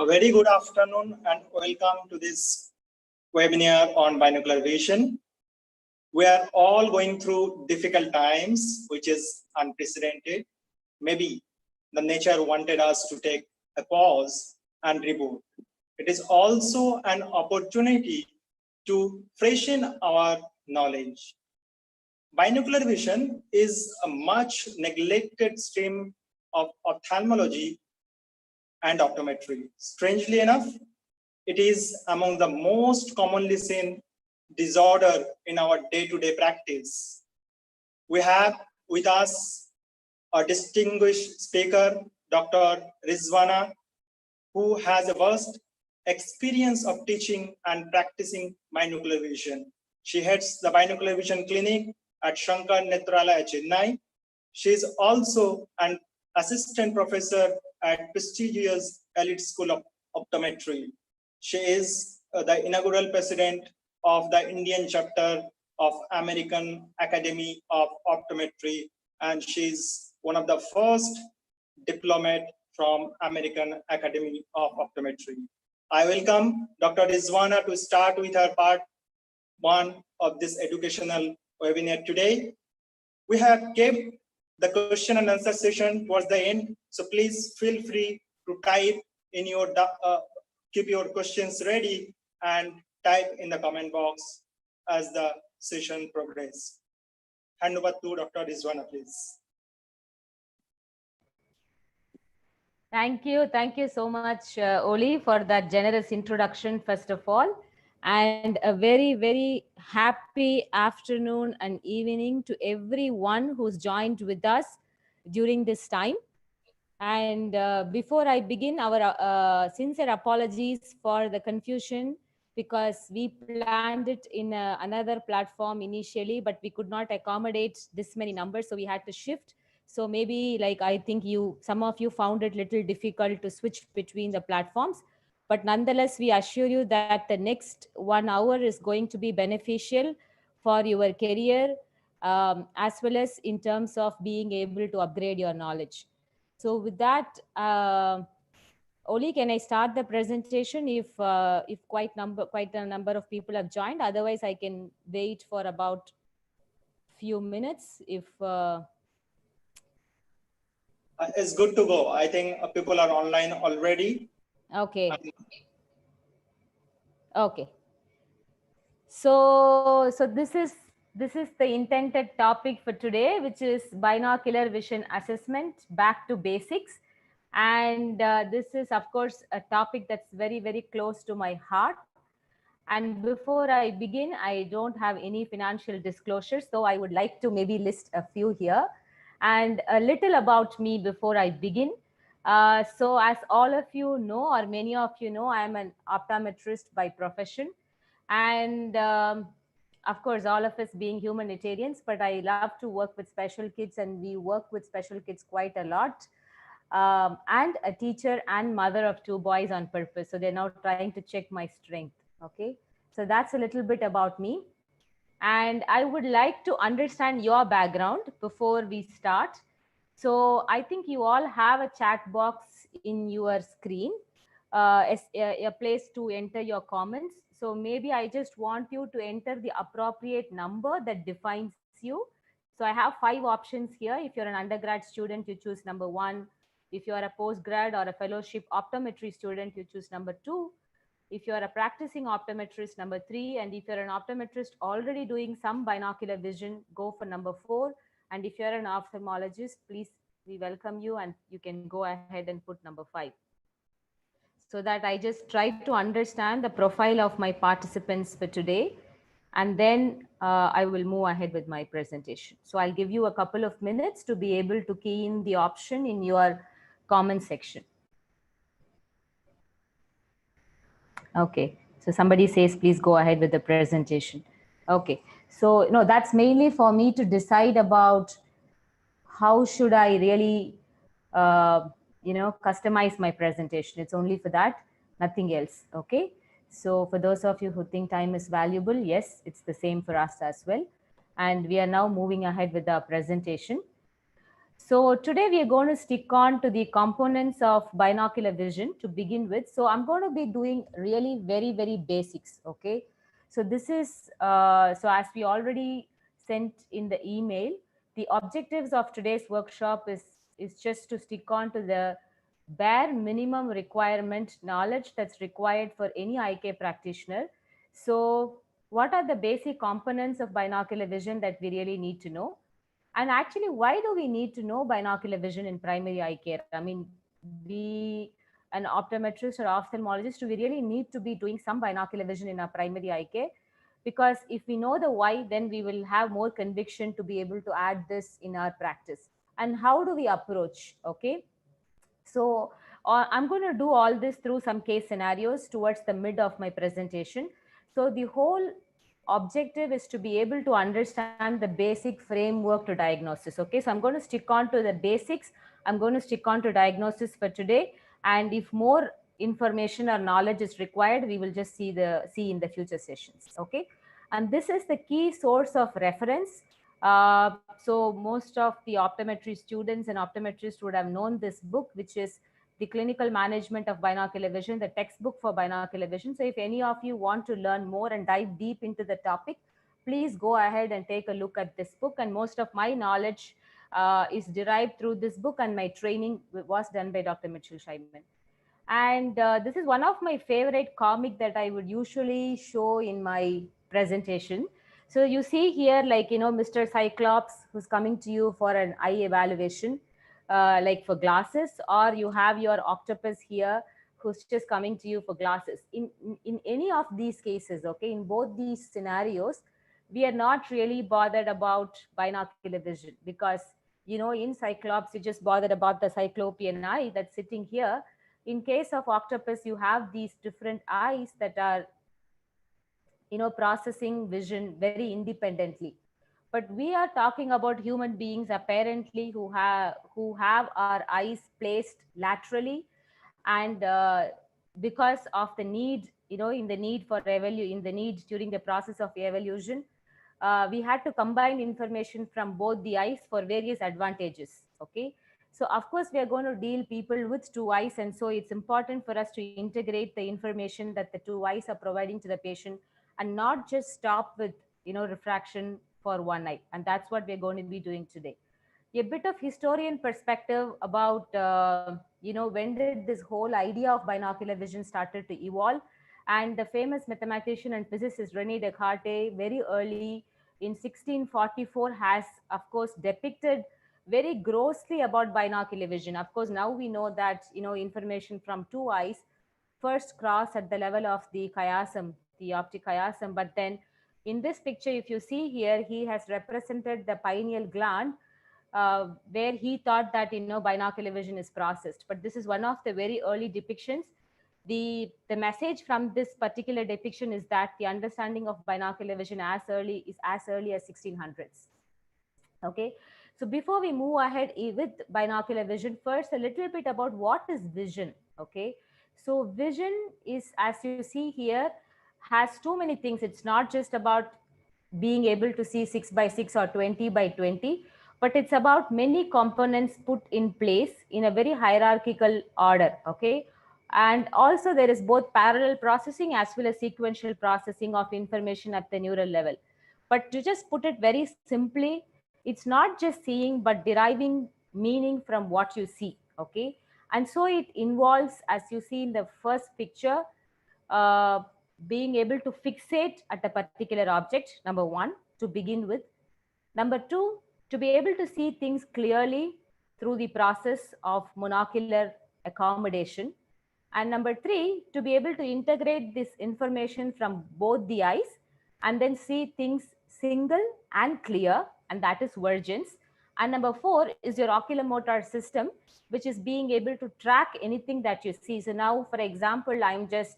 A very good afternoon and welcome to this webinar on binocular vision. We are all going through difficult times, which is unprecedented. Maybe the nature wanted us to take a pause and reboot. It is also an opportunity to freshen our knowledge. Binocular vision is a much neglected stream of ophthalmology and optometry. Strangely enough, it is among the most commonly seen disorder in our day-to-day practice. We have with us a distinguished speaker, Dr. Rizwana, who has a vast experience of teaching and practicing binocular vision. She heads the binocular vision clinic at Shankar Netralaya, Chennai. She is also an assistant professor at prestigious elite school of optometry. She is the inaugural president of the Indian chapter of American Academy of Optometry, and she's one of the first diplomat from American Academy of Optometry. I welcome Dr. Rizwana to start with her part one of this educational webinar today. We have kept the question and answer session towards the end, so please feel free to type in your keep your questions ready and type in the comment box as the session progresses. Hand over to Dr. Rizwana, please. Thank you so much, Oli, for that generous introduction, first of all, and a very happy afternoon and evening to everyone who's joined with us during this time. And before I begin, our sincere apologies for the confusion, because we planned it in another platform initially, but we could not accommodate this many numbers, so we had to shift. So maybe, like, I think some of you found it little difficult to switch between the platforms, but nonetheless, we assure you that the next 1 hour is going to be beneficial for your career, as well as in terms of being able to upgrade your knowledge. So with that, Oli, can I start the presentation if quite a number of people have joined? Otherwise, I can wait for about few minutes if. It's good to go. I think people are online already. Okay. Okay. So this is the intended topic for today, which is binocular vision assessment, back to basics. And this is, of course, a topic that's very close to my heart. And before I begin, I don't have any financial disclosures, so I would like to maybe list a few here. And a little about me before I begin. So as all of you know, or many of you know, I am an optometrist by profession. And of course, all of us being humanitarians, but I love to work with special kids, and we work with special kids quite a lot. And a teacher and mother of 2 boys on purpose. So they're now trying to check my strength. Okay. So that's a little bit about me. And I would like to understand your background before we start. So I think you all have a chat box in your screen, as a place to enter your comments. So maybe I just want you to enter the appropriate number that defines you. So I have 5 options here. If you're an undergrad student, you choose number 1. If you're a postgrad or a fellowship optometry student, you choose number 2. If you're a practicing optometrist, number 3. And if you're an optometrist already doing some binocular vision, go for number 4. And if you're an ophthalmologist, please, we welcome you, and you can go ahead and put number 5. So that I just try to understand the profile of my participants for today. And then I will move ahead with my presentation. So I'll give you a couple of minutes to be able to key in the option in your comment section. Okay, so somebody says, please go ahead with the presentation. Okay, so no, that's mainly for me to decide about how should I really, customize my presentation. It's only for that, nothing else. Okay, so for those of you who think time is valuable, yes, it's the same for us as well. And we are now moving ahead with our presentation. So today we are going to stick on to the components of binocular vision to begin with. So I'm going to be doing really very basics. Okay. So this is, so as we already sent in the email, the objectives of today's workshop is just to stick on to the bare minimum requirement knowledge that's required for any eye care practitioner. So what are the basic components of binocular vision that we really need to know? And actually, why do we need to know binocular vision in primary eye care? I mean, be an optometrist or ophthalmologist, do we really need to be doing some binocular vision in our primary eye care? Because if we know the why, then we will have more conviction to be able to add this in our practice. And how do we approach? Okay. So I'm going to do all this through some case scenarios towards the mid of my presentation. So the whole objective is to be able to understand the basic framework to diagnosis. Okay, so I'm going to stick on to the basics. I'm going to stick on to diagnosis for today. And if more information or knowledge is required, we will just see in the future sessions. Okay, and this is the key source of reference. So most of the optometry students and optometrists would have known this book, which is the Clinical Management of Binocular Vision, the textbook for binocular vision. So if any of you want to learn more and dive deep into the topic, please go ahead and take a look at this book. And most of my knowledge is derived through this book, and my training was done by Dr. Mitchell Scheiman. And this is one of my favorite comic that I would usually show in my presentation. So you see here, like, Mr. Cyclops, who's coming to you for an eye evaluation, like for glasses, or you have your octopus here, who's just coming to you for glasses. In any of these cases, okay, in both these scenarios, we are not really bothered about binocular vision, because, in Cyclops, you just bothered about the cyclopean eye that's sitting here. In case of octopus, you have these different eyes that are, processing vision very independently. But we are talking about human beings apparently who have our eyes placed laterally, and because of the need, in the need for in the need during the process of evolution, we had to combine information from both the eyes for various advantages. Okay, so of course we are going to deal people with two eyes, and so it's important for us to integrate the information that the two eyes are providing to the patient, and not just stop with, refraction for one eye. And that's what we're going to be doing today. A bit of historian perspective about, when did this whole idea of binocular vision started to evolve. And the famous mathematician and physicist Rene Descartes, very early in 1644, has of course depicted very grossly about binocular vision. Of course, now we know that, information from two eyes first cross at the level of the chiasm, the optic chiasm. But then in this picture, if you see here, he has represented the pineal gland, where he thought that, binocular vision is processed. But this is one of the very early depictions. The message from this particular depiction is that the understanding of binocular vision as early as 1600s. Okay, so before we move ahead with binocular vision, first a little bit about what is vision. Okay, so vision is, as you see here, has too many things. It's not just about being able to see 6 by 6 or 20 by 20, but it's about many components put in place in a very hierarchical order. Okay, and also there is both parallel processing as well as sequential processing of information at the neural level. But to just put it very simply, it's not just seeing but deriving meaning from what you see. Okay, and so it involves, as you see in the first picture, uh, being able to fixate at a particular object, number one, to begin with. Number two, to be able to see things clearly through the process of monocular accommodation. And number three, to be able to integrate this information from both the eyes and then see things single and clear, and that is vergence. And number four is your oculomotor system, which is being able to track anything that you see. So now, for example, I'm just,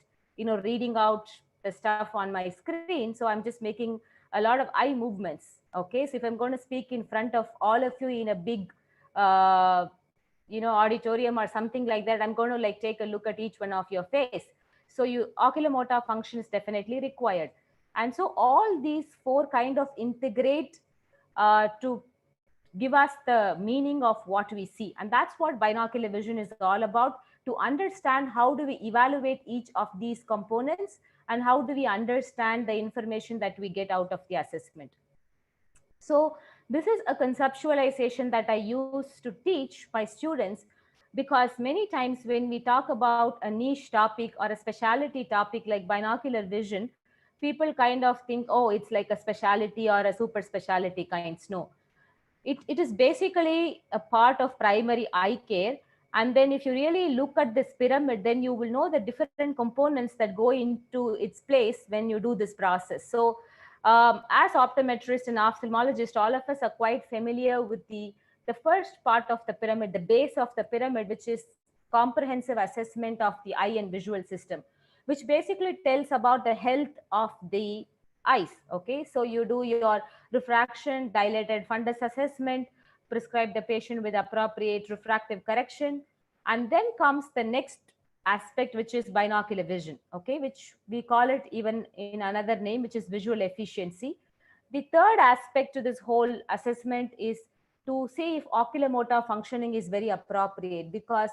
reading out the stuff on my screen. So I'm just making a lot of eye movements. Okay, so if I'm going to speak in front of all of you in a big, auditorium or something like that, I'm going to like take a look at each one of your face. So oculomotor function is definitely required. And so all these four kind of integrate to give us the meaning of what we see. And that's what binocular vision is all about, to understand how do we evaluate each of these components and how do we understand the information that we get out of the assessment. So this is a conceptualization that I use to teach my students, because many times when we talk about a niche topic or a specialty topic like binocular vision, people kind of think, oh, it's like a specialty or a super specialty kinds. No, it is basically a part of primary eye care. And then if you really look at this pyramid, then you will know the different components that go into its place when you do this process. So as optometrists and ophthalmologists, all of us are quite familiar with the first part of the pyramid, the base of the pyramid, which is comprehensive assessment of the eye and visual system, which basically tells about the health of the eyes. Okay, so you do your refraction, dilated fundus assessment, prescribe the patient with appropriate refractive correction, and then comes the next aspect, which is binocular vision, okay, which we call it even in another name, which is visual efficiency. The third aspect to this whole assessment is to see if oculomotor functioning is very appropriate, because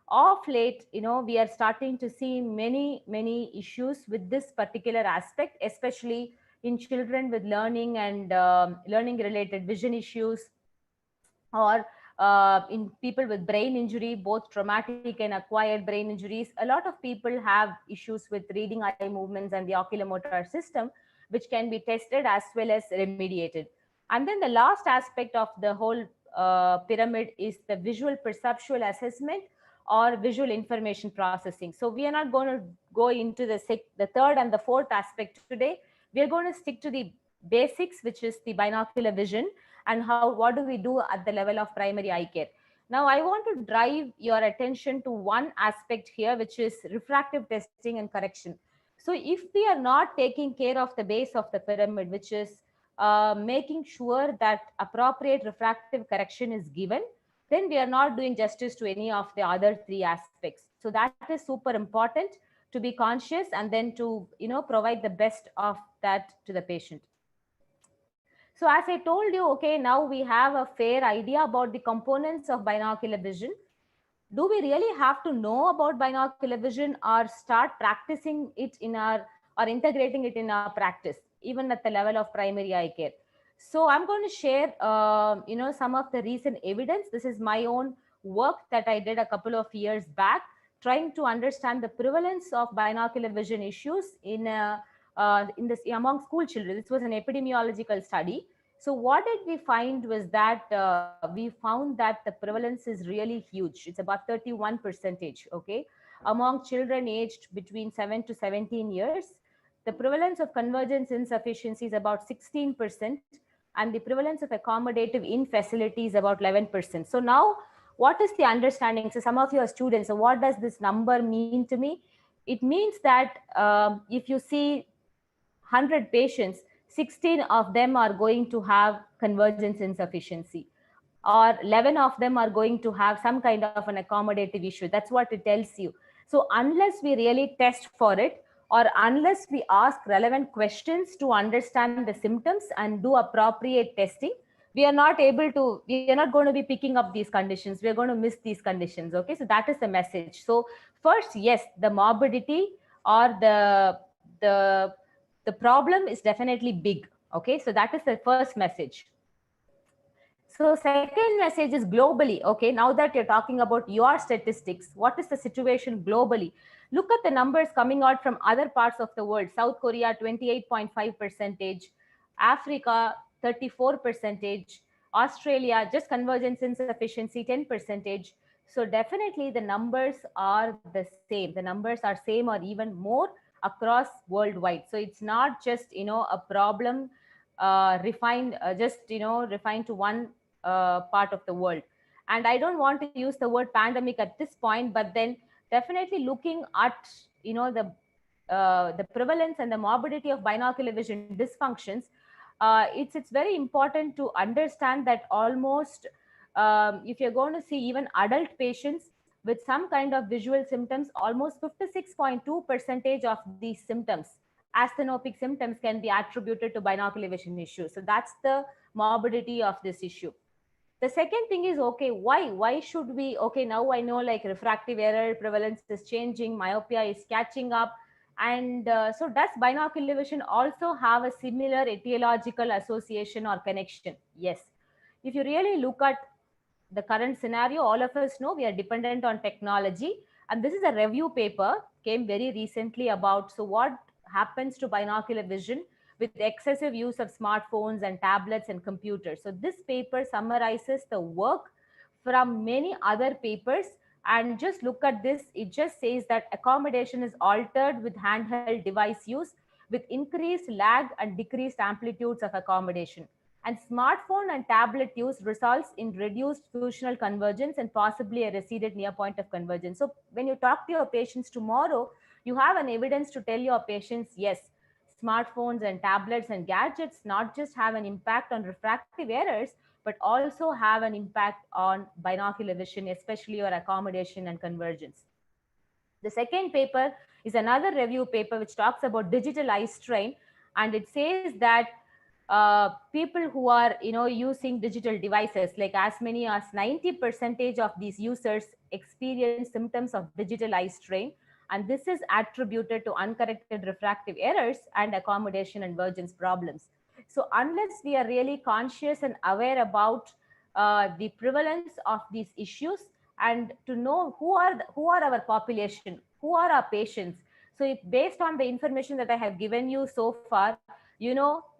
of late, we are starting to see many issues with this particular aspect, especially in children with learning and learning related vision issues, or in people with brain injury, both traumatic and acquired brain injuries. A lot of people have issues with reading eye movements and the oculomotor system, which can be tested as well as remediated. And then the last aspect of the whole pyramid is the visual perceptual assessment or visual information processing. So we are not going to go into the third and the fourth aspect today. We are going to stick to the basics, which is the binocular vision, and what do we do at the level of primary eye care. Now I want to drive your attention to one aspect here, which is refractive testing and correction. So if we are not taking care of the base of the pyramid, which is making sure that appropriate refractive correction is given, then we are not doing justice to any of the other three aspects. So that is super important, to be conscious and then to provide the best of that to the patient. So as I told you, okay, now we have a fair idea about the components of binocular vision. Do we really have to know about binocular vision or start practicing it or integrating it in our practice, even at the level of primary eye care? So I'm going to share, some of the recent evidence. This is my own work that I did a couple of years back, trying to understand the prevalence of binocular vision issues in this among school children. This was an epidemiological study. So what did we find was that we found that the prevalence is really huge. It's about 31%, okay, among children aged between 7 to 17 years. The prevalence of convergence insufficiency is about 16%, and the prevalence of accommodative infacility is about 11%. So now, what is the understanding? So some of your students, so what does this number mean to me? It means that if you see 100 patients, 16 of them are going to have convergence insufficiency, or 11 of them are going to have some kind of an accommodative issue. That's what it tells you. So unless we really test for it, or unless we ask relevant questions to understand the symptoms and do appropriate testing, we are not going to be picking up these conditions. We are going to miss these conditions. Okay, so that is the message. So first, yes, the morbidity or the problem is definitely big. Okay, so that is the first message. So second message is globally. Okay, now that you're talking about your statistics, what is the situation globally? Look at the numbers coming out from other parts of the world. South Korea, 28.5%, Africa, 34%, Australia, just convergence insufficiency, 10%. So definitely the numbers are the same. The numbers are same or even more across worldwide. So it's not just, a problem refined to one part of the world. And I don't want to use the word pandemic at this point, but then definitely looking at the prevalence and the morbidity of binocular vision dysfunctions, it's very important to understand that almost if you're going to see even adult patients with some kind of visual symptoms, almost 56.2% of these symptoms, asthenopic symptoms, can be attributed to binocular vision issues. So that's the morbidity of this issue. The second thing is, okay, why should we, okay, now I know like refractive error prevalence is changing, myopia is catching up. And so does binocular vision also have a similar etiological association or connection? Yes. If you really look at the current scenario, all of us know we are dependent on technology. And this is a review paper, came very recently about, so what happens to binocular vision with excessive use of smartphones and tablets and computers. So this paper summarizes the work from many other papers. And just look at this, it just says that accommodation is altered with handheld device use, with increased lag and decreased amplitudes of accommodation. And smartphone and tablet use results in reduced functional convergence and possibly a receded near point of convergence. So when you talk to your patients tomorrow, you have an evidence to tell your patients, yes, smartphones and tablets and gadgets not just have an impact on refractive errors, but also have an impact on binocular vision, especially your accommodation and convergence. The second paper is another review paper which talks about digital eye strain, and it says that people who are using digital devices, like as many as 90% of these users experience symptoms of digital eye strain, and this is attributed to uncorrected refractive errors and accommodation and convergence problems. So unless we are really conscious and aware about the prevalence of these issues, and to know who are our population, who are our patients. So if based on the information that I have given you so far,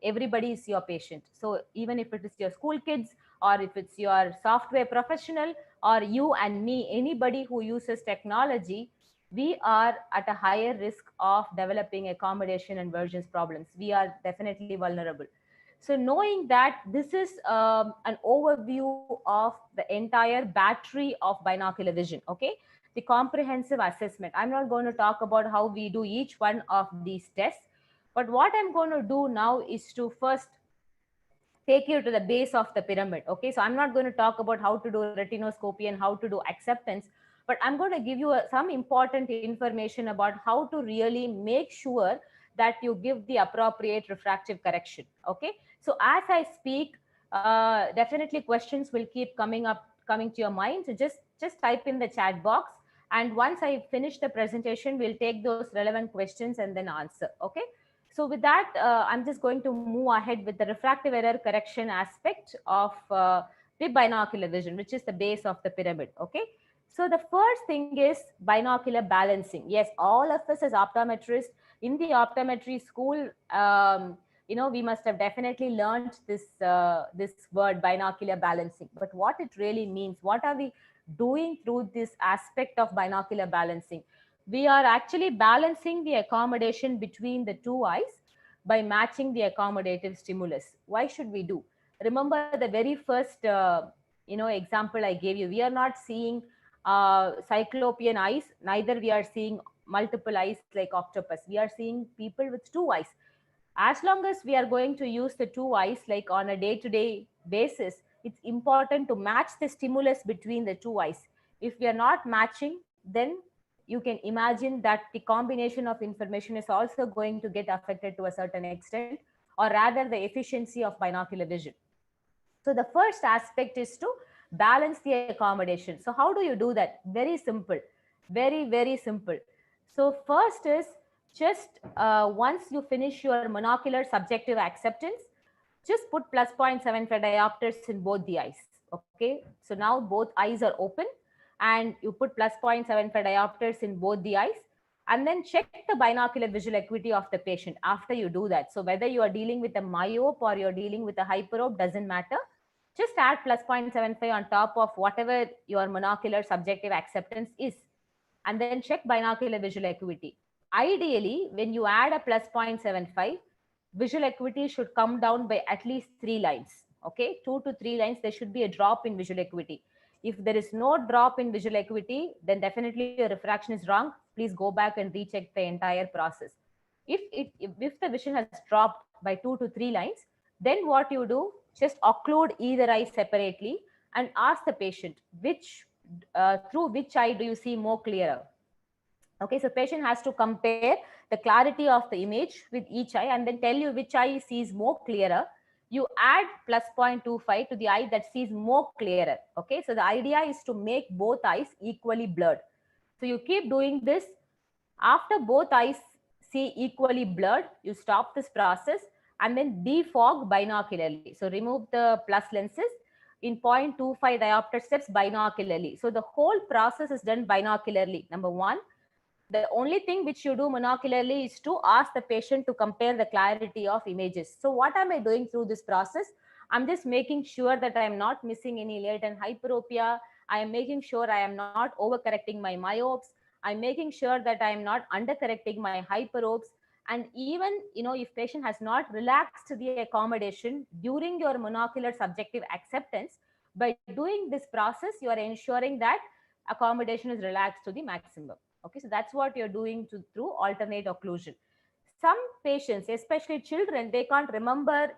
everybody is your patient. So even if it is your school kids, or if it's your software professional, or you and me, anybody who uses technology, we are at a higher risk of developing accommodation and convergence problems. We are definitely vulnerable. So knowing that, this is an overview of the entire battery of binocular vision, okay? The comprehensive assessment. I'm not going to talk about how we do each one of these tests, but what I'm going to do now is to first take you to the base of the pyramid, okay? So I'm not going to talk about how to do retinoscopy and how to do acceptance, but I'm going to give you some important information about how to really make sure that you give the appropriate refractive correction, okay? So as I speak, definitely questions will keep coming to your mind. So just type in the chat box, and once I finish the presentation, we'll take those relevant questions and then answer, okay? So with that, I'm just going to move ahead with the refractive error correction aspect of the binocular vision, which is the base of the pyramid, okay? So the first thing is binocular balancing. Yes, all of us as optometrists in the optometry school, we must have definitely learned this word binocular balancing. But what it really means, what are we doing through this aspect of binocular balancing? We are actually balancing the accommodation between the two eyes by matching the accommodative stimulus. Why should we do? Remember the very first example I gave you. We are not seeing cyclopean eyes, neither we are seeing multiple eyes like octopus. We are seeing people with two eyes. As long as we are going to use the two eyes like on a day-to-day basis, it's important to match the stimulus between the two eyes. If we are not matching, then you can imagine that the combination of information is also going to get affected to a certain extent, or rather the efficiency of binocular vision. So the first aspect is to balance the accommodation. So how do you do that? Very simple, very, very simple. So first is just once you finish your monocular subjective acceptance, just put plus 0.75 diopters in both the eyes. Okay, so now both eyes are open, and you put plus 0.75 diopters in both the eyes, and then check the binocular visual acuity of the patient after you do that. So whether you are dealing with a myope or you're dealing with a hyperope, doesn't matter. Just add plus 0.75 on top of whatever your monocular subjective acceptance is, and then check binocular visual acuity. Ideally, when you add a plus 0.75, visual acuity should come down by at least 3 lines. Okay, 2 to 3 lines, there should be a drop in visual acuity. If there is no drop in visual acuity, then definitely your refraction is wrong. Please go back and recheck the entire process. If the vision has dropped by 2 to 3 lines, then what you do, just occlude either eye separately and ask the patient through which eye do you see more clearer. Okay, so patient has to compare the clarity of the image with each eye and then tell you which eye sees more clearer. you add plus 0.25 to the eye that sees more clearer. Okay, so the idea is to make both eyes equally blurred. So you keep doing this. After both eyes see equally blurred, you stop this process and then defog binocularly. So remove the plus lenses in 0.25 diopter steps binocularly. So the whole process is done binocularly. Number one, the only thing which you do monocularly is to ask the patient to compare the clarity of images. So what am I doing through this process? I'm just making sure that I am not missing any latent hyperopia. I am making sure I am not overcorrecting my myopes. I'm making sure that I am not undercorrecting my hyperopes. And even, if patient has not relaxed the accommodation during your monocular subjective acceptance, by doing this process, you are ensuring that accommodation is relaxed to the maximum. Okay, so that's what you're doing through alternate occlusion. Some patients, especially children, they can't remember,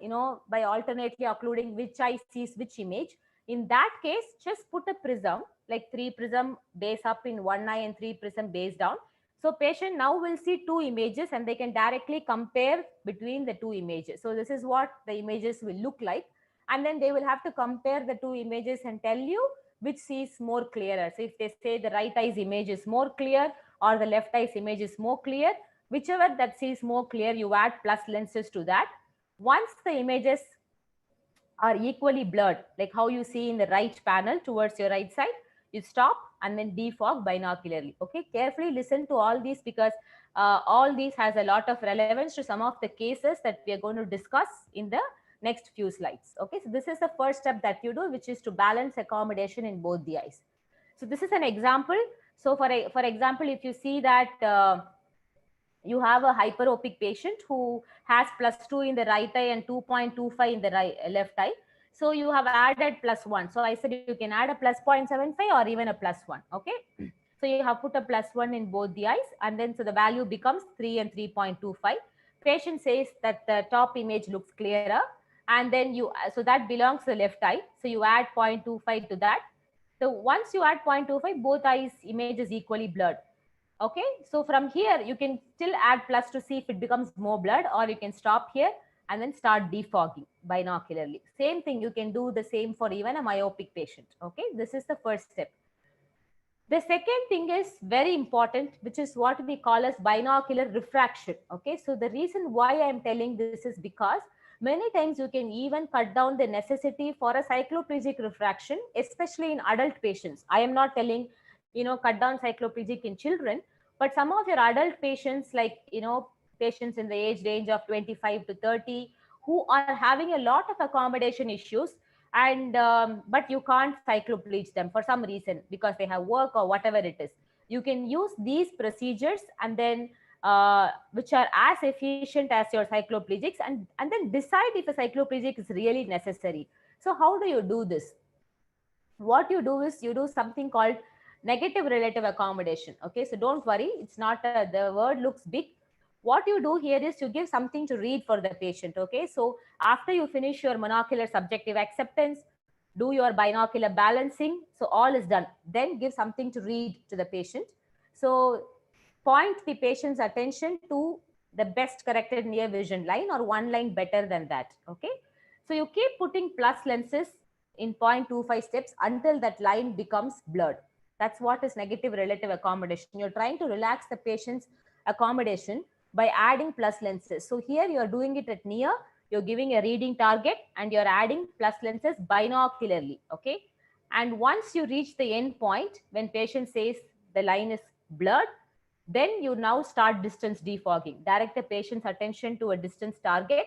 by alternately occluding which eye sees which image. In that case, just put a prism, like 3 prism base up in one eye and 3 prism base down. So patient now will see 2 images and they can directly compare between the 2 images. So this is what the images will look like. And then they will have to compare the 2 images and tell you which sees more clearer. So if they say the right eye's image is more clear or the left eye's image is more clear, whichever that sees more clear, you add plus lenses to that. Once the images are equally blurred, like how you see in the right panel towards your right side, you stop and then defog binocularly. Okay, carefully listen to all these because all these has a lot of relevance to some of the cases that we are going to discuss in the next few slides. Okay, so this is the first step that you do, which is to balance accommodation in both the eyes. So this is an example. So for example, if you see that you have a hyperopic patient who has +2 in the right eye and 2.25 in the left eye. So you have added +1. So I said you can add a +0.75 or even a +1. Okay. So you have put a +1 in both the eyes, and then so the value becomes 3 and 3.25. Patient says that the top image looks clearer, and then so that belongs to the left eye. So you add 0.25 to that. So once you add 0.25, both eyes image is equally blurred. Okay, so from here you can still add plus to see if it becomes more blurred, or you can stop here and then start defogging binocularly. Same thing, you can do the same for even a myopic patient. Okay, this is the first step. The second thing is very important, which is what we call as binocular refraction. Okay, so the reason why I'm telling this is because many times you can even cut down the necessity for a cycloplegic refraction, especially in adult patients. I am not telling, cut down cycloplegic in children, but some of your adult patients, like, patients in the age range of 25 to 30, who are having a lot of accommodation issues, and but you can't cycloplegic them for some reason because they have work or whatever it is. You can use these procedures and then which are as efficient as your cycloplegics, and then decide if a cycloplegic is really necessary. So how do you do this? What you do is you do something called negative relative accommodation. Okay, so don't worry, it's not the word looks big. What you do here is you give something to read for the patient. Okay, so after you finish your monocular subjective acceptance, do your binocular balancing, so all is done, then give something to read to the patient. So point the patient's attention to the best corrected near vision line or one line better than that. Okay, so you keep putting plus lenses in 0.25 steps until that line becomes blurred. That's what is negative relative accommodation. You're trying to relax the patient's accommodation by adding plus lenses. So here you're doing it at near, you're giving a reading target and you're adding plus lenses binocularly. Okay, and once you reach the end point, when patient says the line is blurred, then you now start distance defogging. Direct the patient's attention to a distance target.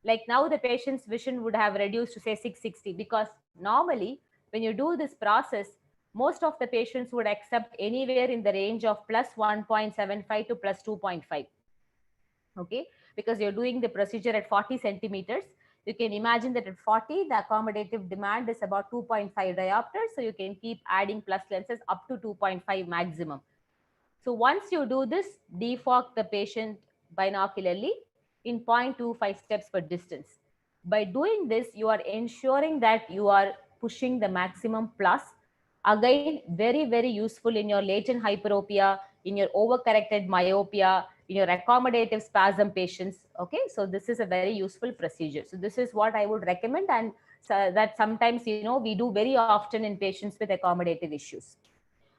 Like now the patient's vision would have reduced to say 660, because normally when you do this process, most of the patients would accept anywhere in the range of plus 1.75 to plus 2.5. Okay, because you're doing the procedure at 40 centimeters. You can imagine that at 40, the accommodative demand is about 2.5 diopters. So you can keep adding plus lenses up to 2.5 maximum. So once you do this, defog the patient binocularly in 0.25 steps per distance. By doing this, you are ensuring that you are pushing the maximum plus. Again, very, very useful in your latent hyperopia, in your overcorrected myopia, in your accommodative spasm patients. Okay, so this is a very useful procedure. So this is what I would recommend, and so that sometimes, you know, we do very often in patients with accommodative issues.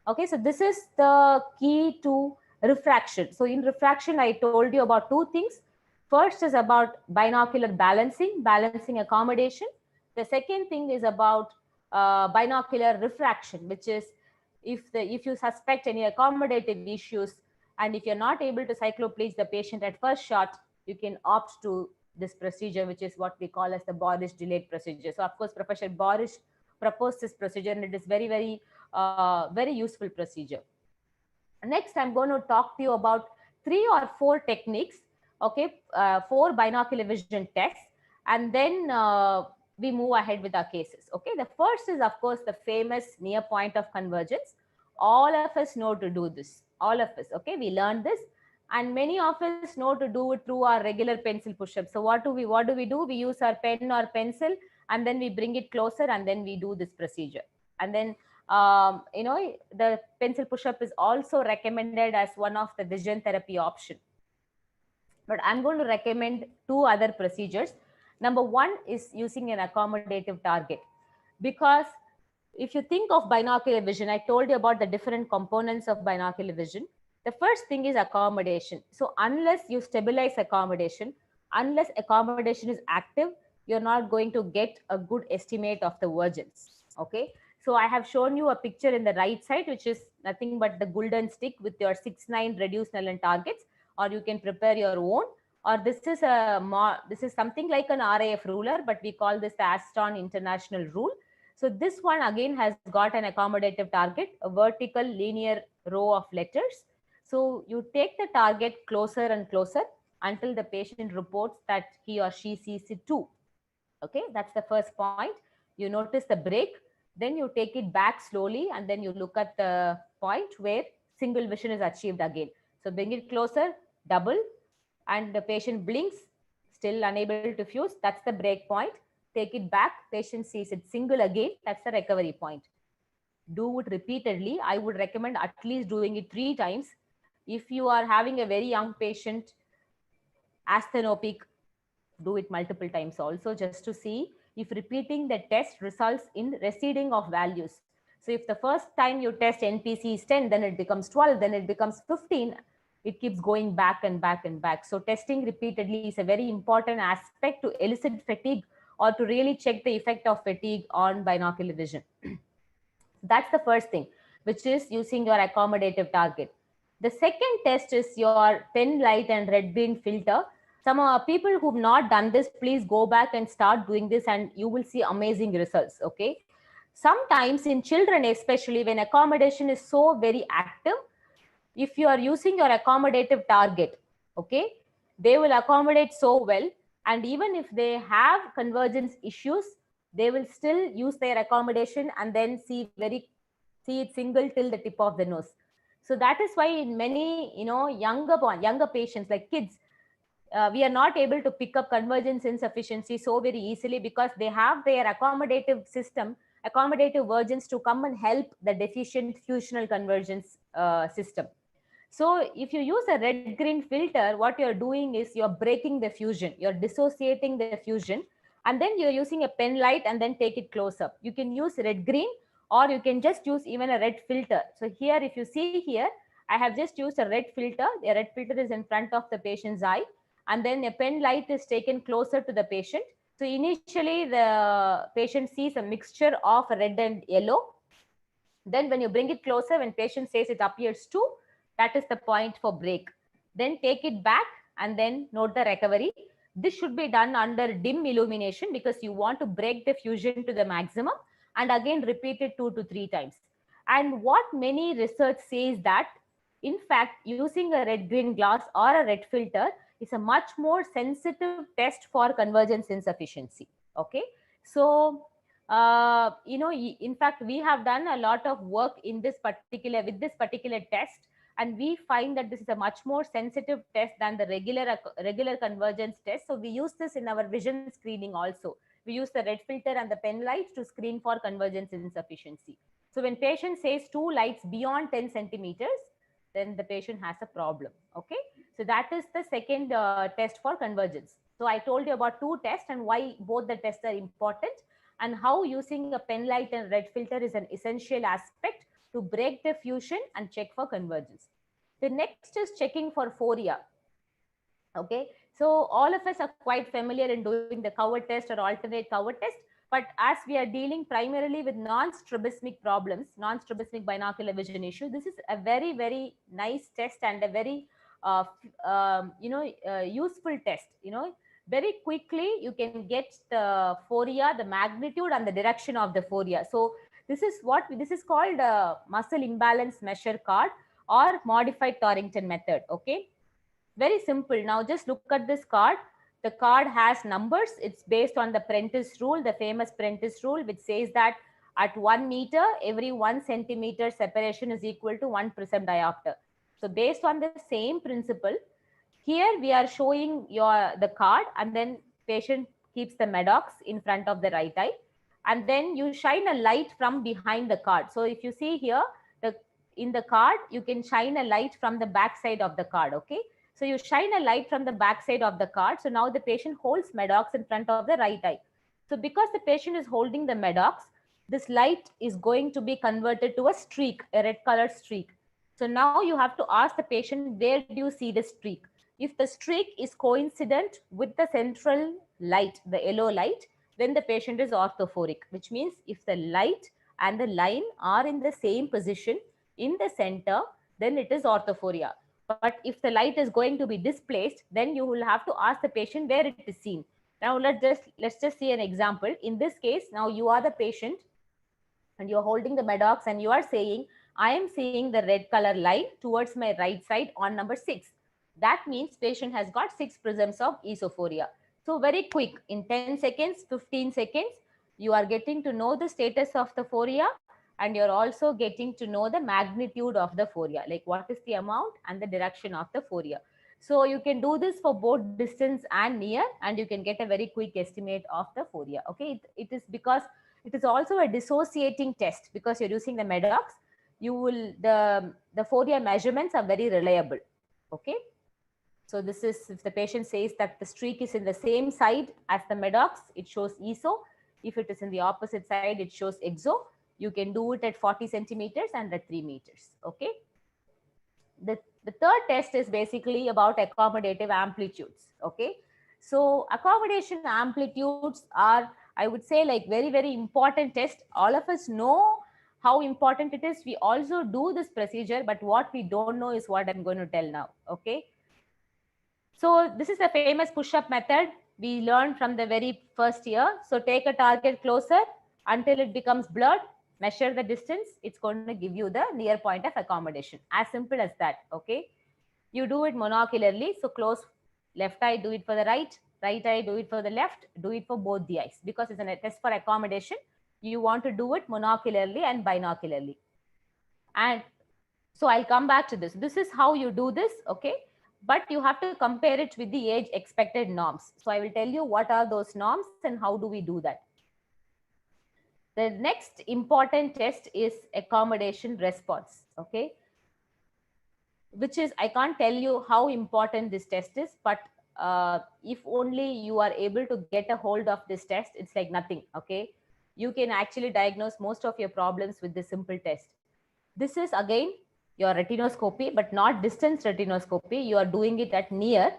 Okay, so this is the key to refraction. So in refraction, I told you about two things. First is about binocular balancing accommodation. The second thing is about binocular refraction, which is if you suspect any accommodative issues, and if you're not able to cycloplegic the patient at first shot, you can opt to this procedure, which is what we call as the Borish delayed procedure. So of course, Professor Borish proposed this procedure, and it is very useful procedure. Next, I'm going to talk to you about 3 or 4 techniques, okay, 4 binocular vision tests, and then we move ahead with our cases. Okay, the first is, of course, the famous near point of convergence. All of us know to do this. All of us, okay, we learned this, and many of us know to do it through our regular pencil push-ups. So what do we do? We use our pen or pencil, and then we bring it closer, and then we do this procedure. And then you know, the pencil push-up is also recommended as one of the vision therapy option. But I'm going to recommend 2 other procedures. Number 1 is using an accommodative target, because if you think of binocular vision, I told you about the different components of binocular vision. The first thing is accommodation. So unless you stabilize accommodation, unless accommodation is active, you're not going to get a good estimate of the vergence. Okay. So I have shown you a picture in the right side, which is nothing but the golden stick with your 6/9 reduced Snellen targets, or you can prepare your own. Or this is something like an RAF ruler, but we call this the Aston International Rule. So this one again has got an accommodative target, a vertical linear row of letters. So you take the target closer and closer until the patient reports that he or she sees it too. Okay, that's the first point. You notice the break, then you take it back slowly, and then you look at the point where single vision is achieved again. So bring it closer, double, and the patient blinks, still unable to fuse. That's the break point. Take it back, patient sees it single again. That's the recovery point. Do it repeatedly. I would recommend at least doing it 3 times. If you are having a very young patient, asthenopic, do it multiple times also, just to see if repeating the test results in receding of values. So if the first time you test NPC is 10, then it becomes 12, then it becomes 15. It keeps going back and back and back. So testing repeatedly is a very important aspect to elicit fatigue, or to really check the effect of fatigue on binocular vision. That's the first thing, which is using your accommodative target. The second test is your pen light and red green filter. Some people who've not done this, please go back and start doing this, and you will see amazing results. Okay. Sometimes in children, especially when accommodation is so very active, if you are using your accommodative target, okay, they will accommodate so well. And even if they have convergence issues, they will still use their accommodation and then see it single till the tip of the nose. So that is why in many, younger patients like kids, we are not able to pick up convergence insufficiency so very easily, because they have their accommodative versions to come and help the deficient fusional convergence system. So if you use a red green filter, what you're doing is you're breaking the fusion, you're dissociating the fusion, and then you're using a pen light and then take it close up. You can use red green, or you can just use even a red filter. So here, if you see here, I have just used a red filter. The red filter is in front of the patient's eye, and then a pen light is taken closer to the patient. So initially the patient sees a mixture of red and yellow. Then when you bring it closer, when patient says it appears too, that is the point for break. Then take it back and then note the recovery. This should be done under dim illumination, because you want to break the fusion to the maximum, and again repeat it 2 to 3 times. And what many research says that, in fact, using a red green glass or a red filter is a much more sensitive test for convergence insufficiency. Okay, so in fact, we have done a lot of work with this particular test, and we find that this is a much more sensitive test than the regular convergence test. So we use this in our vision screening also. We use the red filter and the pen lights to screen for convergence insufficiency. So when patient says 2 lights beyond 10 centimeters, then the patient has a problem. Okay, so that is the second test for convergence. So I told you about two tests and why both the tests are important, and how using a pen light and red filter is an essential aspect to break the fusion and check for convergence. The next is checking for phoria. Okay, so all of us are quite familiar in doing the cover test or alternate cover test, but as we are dealing primarily with non-strabismic problems, non-strabismic binocular vision issue, this is a very, very nice test and a very useful test. Very quickly you can get the phoria, the magnitude and the direction of the phoria. So this is called a muscle imbalance measure card or modified Torrington method. Okay, very simple. Now just look at this card. The card has numbers. It's based on the Prentice rule, the famous Prentice rule, which says that at 1 meter, every 1 centimeter separation is equal to 1 prism diopter. So based on the same principle, here we are showing the card, and then patient keeps the Maddox in front of the right eye, and then you shine a light from behind the card. So if you see here, in the card, you can shine a light from the back side of the card. Okay, so you shine a light from the back side of the card. So now the patient holds Maddox in front of the right eye. So because the patient is holding the Maddox, this light is going to be converted to a streak, a red color streak. So now you have to ask the patient, where do you see the streak? If the streak is coincident with the central light, the yellow light, then the patient is orthophoric, which means if the light and the line are in the same position in the center, then it is orthophoria. But if the light is going to be displaced, then you will have to ask the patient where it is seen. Now let's just see an example. In this case, now you are the patient and you're holding the Maddox and you are saying, I am seeing the red color line towards my right side on number 6. That means patient has got 6 prisms of esophoria. So very quick, in 10 seconds, 15 seconds, you are getting to know the status of the phoria, and you're also getting to know the magnitude of the phoria, like what is the amount and the direction of the phoria. So you can do this for both distance and near, and you can get a very quick estimate of the phoria. Okay, it is because it is also a dissociating test, because you're using the Maddox. The phoria measurements are very reliable. Okay, so this is, if the patient says that the streak is in the same side as the Maddox, it shows ESO. If it is in the opposite side, it shows EXO. You can do it at 40 centimeters and at 3 meters. Okay. The third test is basically about accommodative amplitudes. Okay. So accommodation amplitudes are, I would say, like very, very important test. All of us know how important it is. We also do this procedure, but what we don't know is what I'm going to tell now. Okay. So this is the famous push-up method we learned from the very first year. So take a target closer until it becomes blurred, measure the distance. It's going to give you the near point of accommodation. As simple as that. Okay. You do it monocularly. So close left eye, do it for the right eye, do it for the left, do it for both the eyes, because it's a test for accommodation. You want to do it monocularly and binocularly. And so I'll come back to this. This is how you do this. Okay. But you have to compare it with the age expected norms. So I will tell you what are those norms and how do we do that. The next important test is accommodation response. Okay. Which is, I can't tell you how important this test is, but if only you are able to get a hold of this test, it's like nothing. Okay. You can actually diagnose most of your problems with this simple test. This is again your retinoscopy, but not distance retinoscopy. You are doing it at near.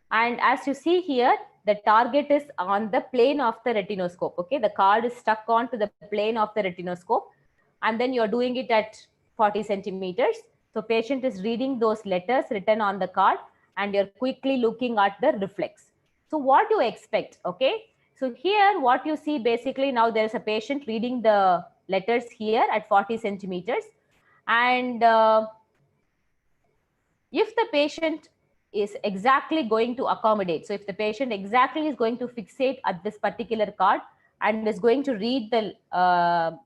And as you see here, the target is on the plane of the retinoscope. Okay, the card is stuck onto the plane of the retinoscope. And then you're doing it at 40 centimeters. So patient is reading those letters written on the card, and you're quickly looking at the reflex. So what do you expect? Okay, so here what you see basically, now there's a patient reading the letters here at 40 centimeters. And if the patient is exactly going to accommodate, so if the patient exactly is going to fixate at this particular card and is going to read the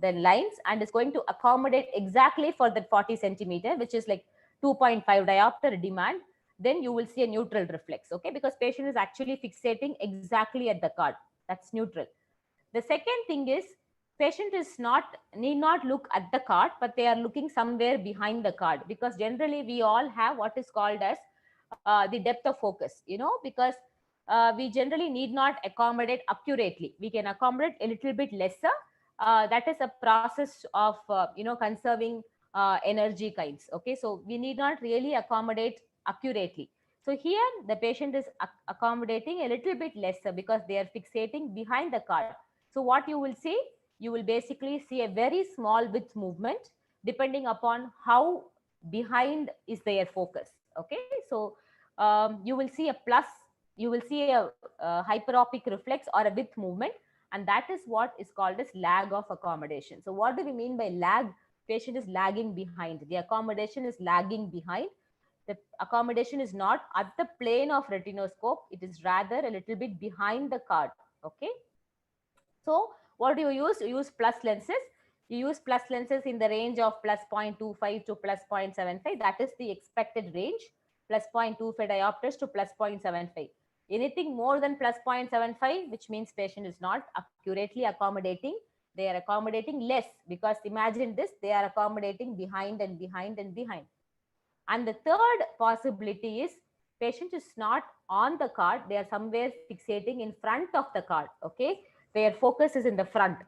lines and is going to accommodate exactly for that 40 centimeter, which is like 2.5 diopter demand, then you will see a neutral reflex. Okay, because patient is actually fixating exactly at the card. That's neutral. The second thing is, patient need not look at the card, but they are looking somewhere behind the card, because generally we all have what is called as the depth of focus, because we generally need not accommodate accurately. We can accommodate a little bit lesser. That is a process of conserving energy kinds. Okay, so we need not really accommodate accurately. So here the patient is accommodating a little bit lesser because they are fixating behind the card. So what you will see, you will basically see a very small width movement depending upon how behind is their focus. Okay, so you will see a plus, you will see a hyperopic reflex or a width movement, and that is what is called as lag of accommodation. So what do we mean by lag? Patient is lagging behind, the accommodation is lagging behind. The accommodation is not at the plane of retinoscope, it is rather a little bit behind the card. Okay, so what do you use? You use plus lenses. You use plus lenses in the range of plus 0.25 to plus 0.75. That is the expected range. Plus 0.25 diopters to plus 0.75. Anything more than plus 0.75, which means patient is not accurately accommodating. They are accommodating less, because imagine this, they are accommodating behind and behind and behind. And the third possibility is patient is not on the card, they are somewhere fixating in front of the card. Okay, their focus is in the front,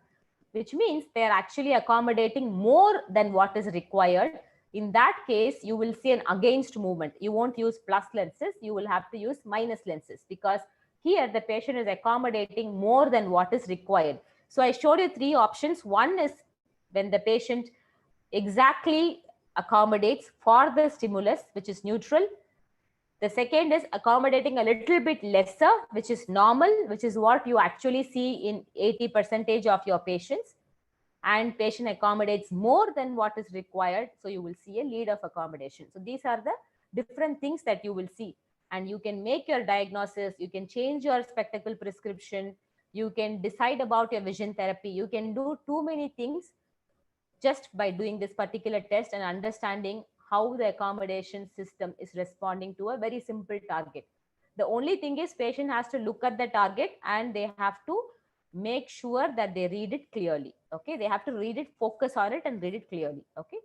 which means they are actually accommodating more than what is required. In that case, you will see an against movement. You won't use plus lenses, you will have to use minus lenses, because here the patient is accommodating more than what is required. So I showed you three options. One is when the patient exactly accommodates for the stimulus, which is neutral. The second is accommodating a little bit lesser, which is normal, which is what you actually see in 80% of your patients. And patient accommodates more than what is required, so you will see a lead of accommodation. So these are the different things that you will see, and you can make your diagnosis, you can change your spectacle prescription, you can decide about your vision therapy, you can do too many things just by doing this particular test and understanding how the accommodation system is responding to a very simple target. The only thing is patient has to look at the target and they have to make sure that they read it clearly. Okay, they have to read it, focus on it and read it clearly. Okay,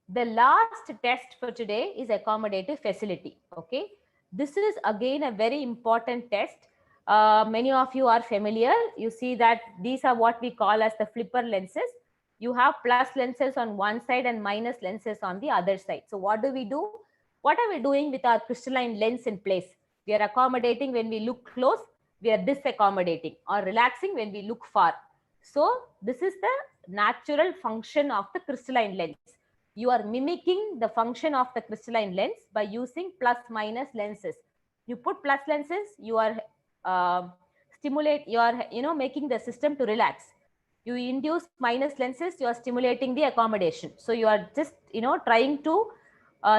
the last test for today is accommodative facility. Okay, this is again a very important test. Many of you are familiar. You see that these are what we call as the flipper lenses. You have plus lenses on one side and minus lenses on the other side. So what do we do? What are we doing with our crystalline lens in place? We are accommodating when we look close, we are disaccommodating, or relaxing when we look far. So this is the natural function of the crystalline lens. You are mimicking the function of the crystalline lens by using plus minus lenses. You put plus lenses, you are making the system to relax. You induce minus lenses, you are stimulating the accommodation. So you are just trying to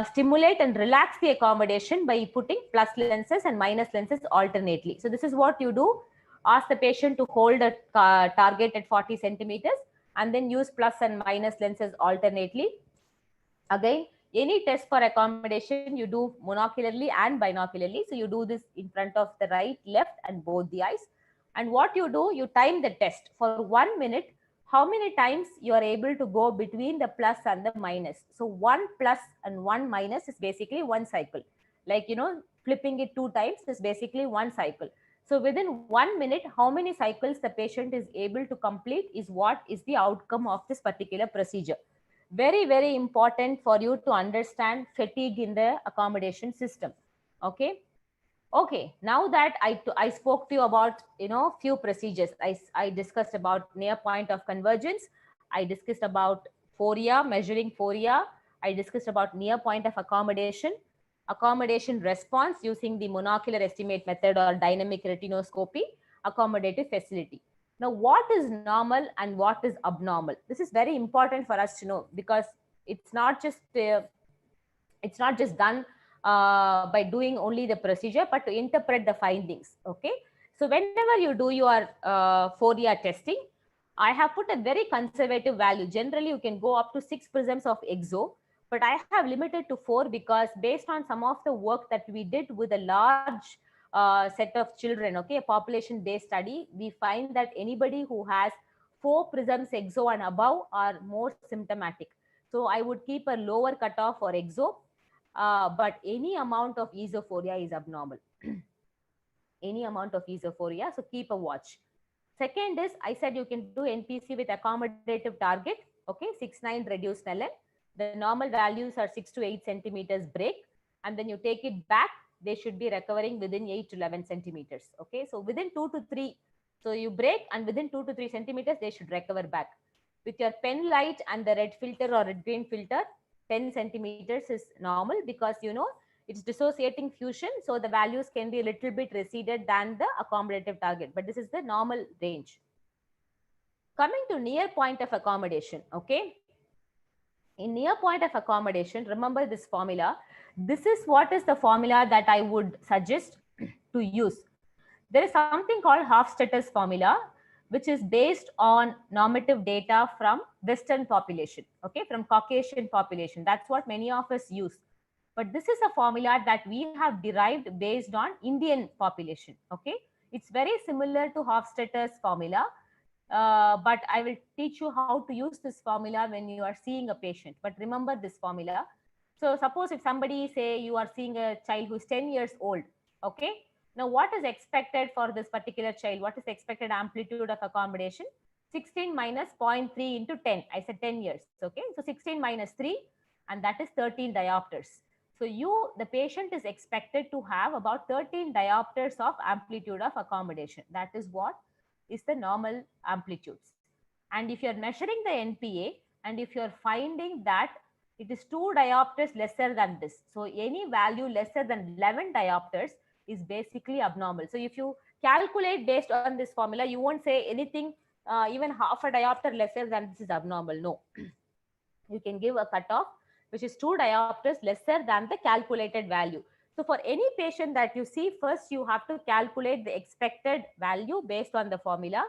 stimulate and relax the accommodation by putting plus lenses and minus lenses alternately. So this is what you do. Ask the patient to hold a target at 40 centimeters and then use plus and minus lenses alternately. Again, any test for accommodation you do monocularly and binocularly. So you do this in front of the right, left and both the eyes. And what you do, you time the test for 1 minute. How many times you are able to go between the plus and the minus. So 1 plus and 1 minus is basically one cycle. Like, flipping it 2 times is basically one cycle. So within 1 minute, how many cycles the patient is able to complete is what is the outcome of this particular procedure. Very, very important for you to understand fatigue in the accommodation system. Okay. Okay, now that I spoke to you about few procedures, I discussed about near point of convergence, I discussed about phoria, measuring phoria, I discussed about near point of accommodation response using the monocular estimate method or dynamic retinoscopy, accommodative facility. Now, what is normal and what is abnormal? This is very important for us to know, because it's not just done by doing only the procedure, but to interpret the findings. Okay, so whenever you do your phoria testing, I have put a very conservative value. Generally, you can go up to 6 prisms of exo, but I have limited to 4 because based on some of the work that we did with a large set of children, okay, a population-based study, we find that anybody who has 4 prisms exo and above are more symptomatic. So I would keep a lower cutoff for exo, but any amount of esophoria is abnormal. Any amount of esophoria, so keep a watch. Second is, I said you can do NPC with accommodative target. Okay, 6-9 reduced Snellen. The normal values are 6 to 8 centimeters break, and then you take it back. They should be recovering within 8 to 11 centimeters. Okay, so within 2 to 3, so you break, and within 2 to 3 centimeters, they should recover back. With your pen light and the red filter or red green filter, 10 centimeters is normal, because it's dissociating fusion, so the values can be a little bit receded than the accommodative target, but this is the normal range. Coming to near point of accommodation, okay? In near point of accommodation, remember this formula. This is what is the formula that I would suggest to use. There is something called Hofstadter's formula, which is based on normative data from Western population, okay, from Caucasian population. That's what many of us use. But this is a formula that we have derived based on Indian population, okay. It's very similar to Hofstadter's formula, but I will teach you how to use this formula when you are seeing a patient. But remember this formula. So suppose if somebody say you are seeing a child who is 10 years old, okay. Now what is expected for this particular child? What is the expected amplitude of accommodation? 16 minus 0.3 into 10. I said 10 years, okay. So 16 minus 3, and that is 13 diopters. So the patient is expected to have about 13 diopters of amplitude of accommodation. That is what is the normal amplitudes. And if you're measuring the NPA, and if you're finding that it is 2 diopters lesser than this, so any value lesser than 11 diopters is basically abnormal. So if you calculate based on this formula, you won't say anything, even half a diopter lesser than this is abnormal. No. You can give a cutoff which is 2 diopters lesser than the calculated value. So for any patient that you see, first you have to calculate the expected value based on the formula.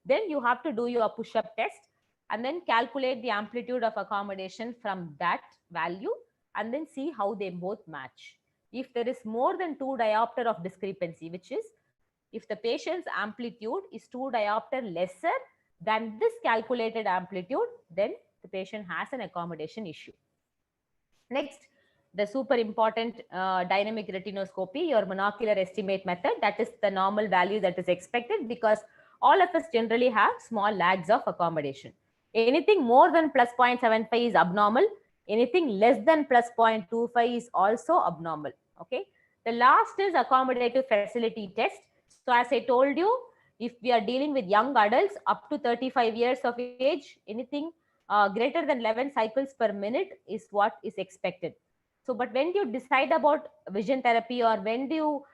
Then you have to do your push-up test, and then calculate the amplitude of accommodation from that value, and then see how they both match. If there is more than 2 diopter of discrepancy, which is if the patient's amplitude is 2 diopter lesser than this calculated amplitude, then the patient has an accommodation issue. Next, the super important dynamic retinoscopy, your monocular estimate method. That is the normal value that is expected, because all of us generally have small lags of accommodation. Anything more than plus 0.75 is abnormal. Anything less than plus 0.25 is also abnormal. Okay. The last is accommodative facility test. So as I told you, if we are dealing with young adults up to 35 years of age, anything greater than 11 cycles per minute is what is expected. So, but when you decide about vision therapy, or when do you,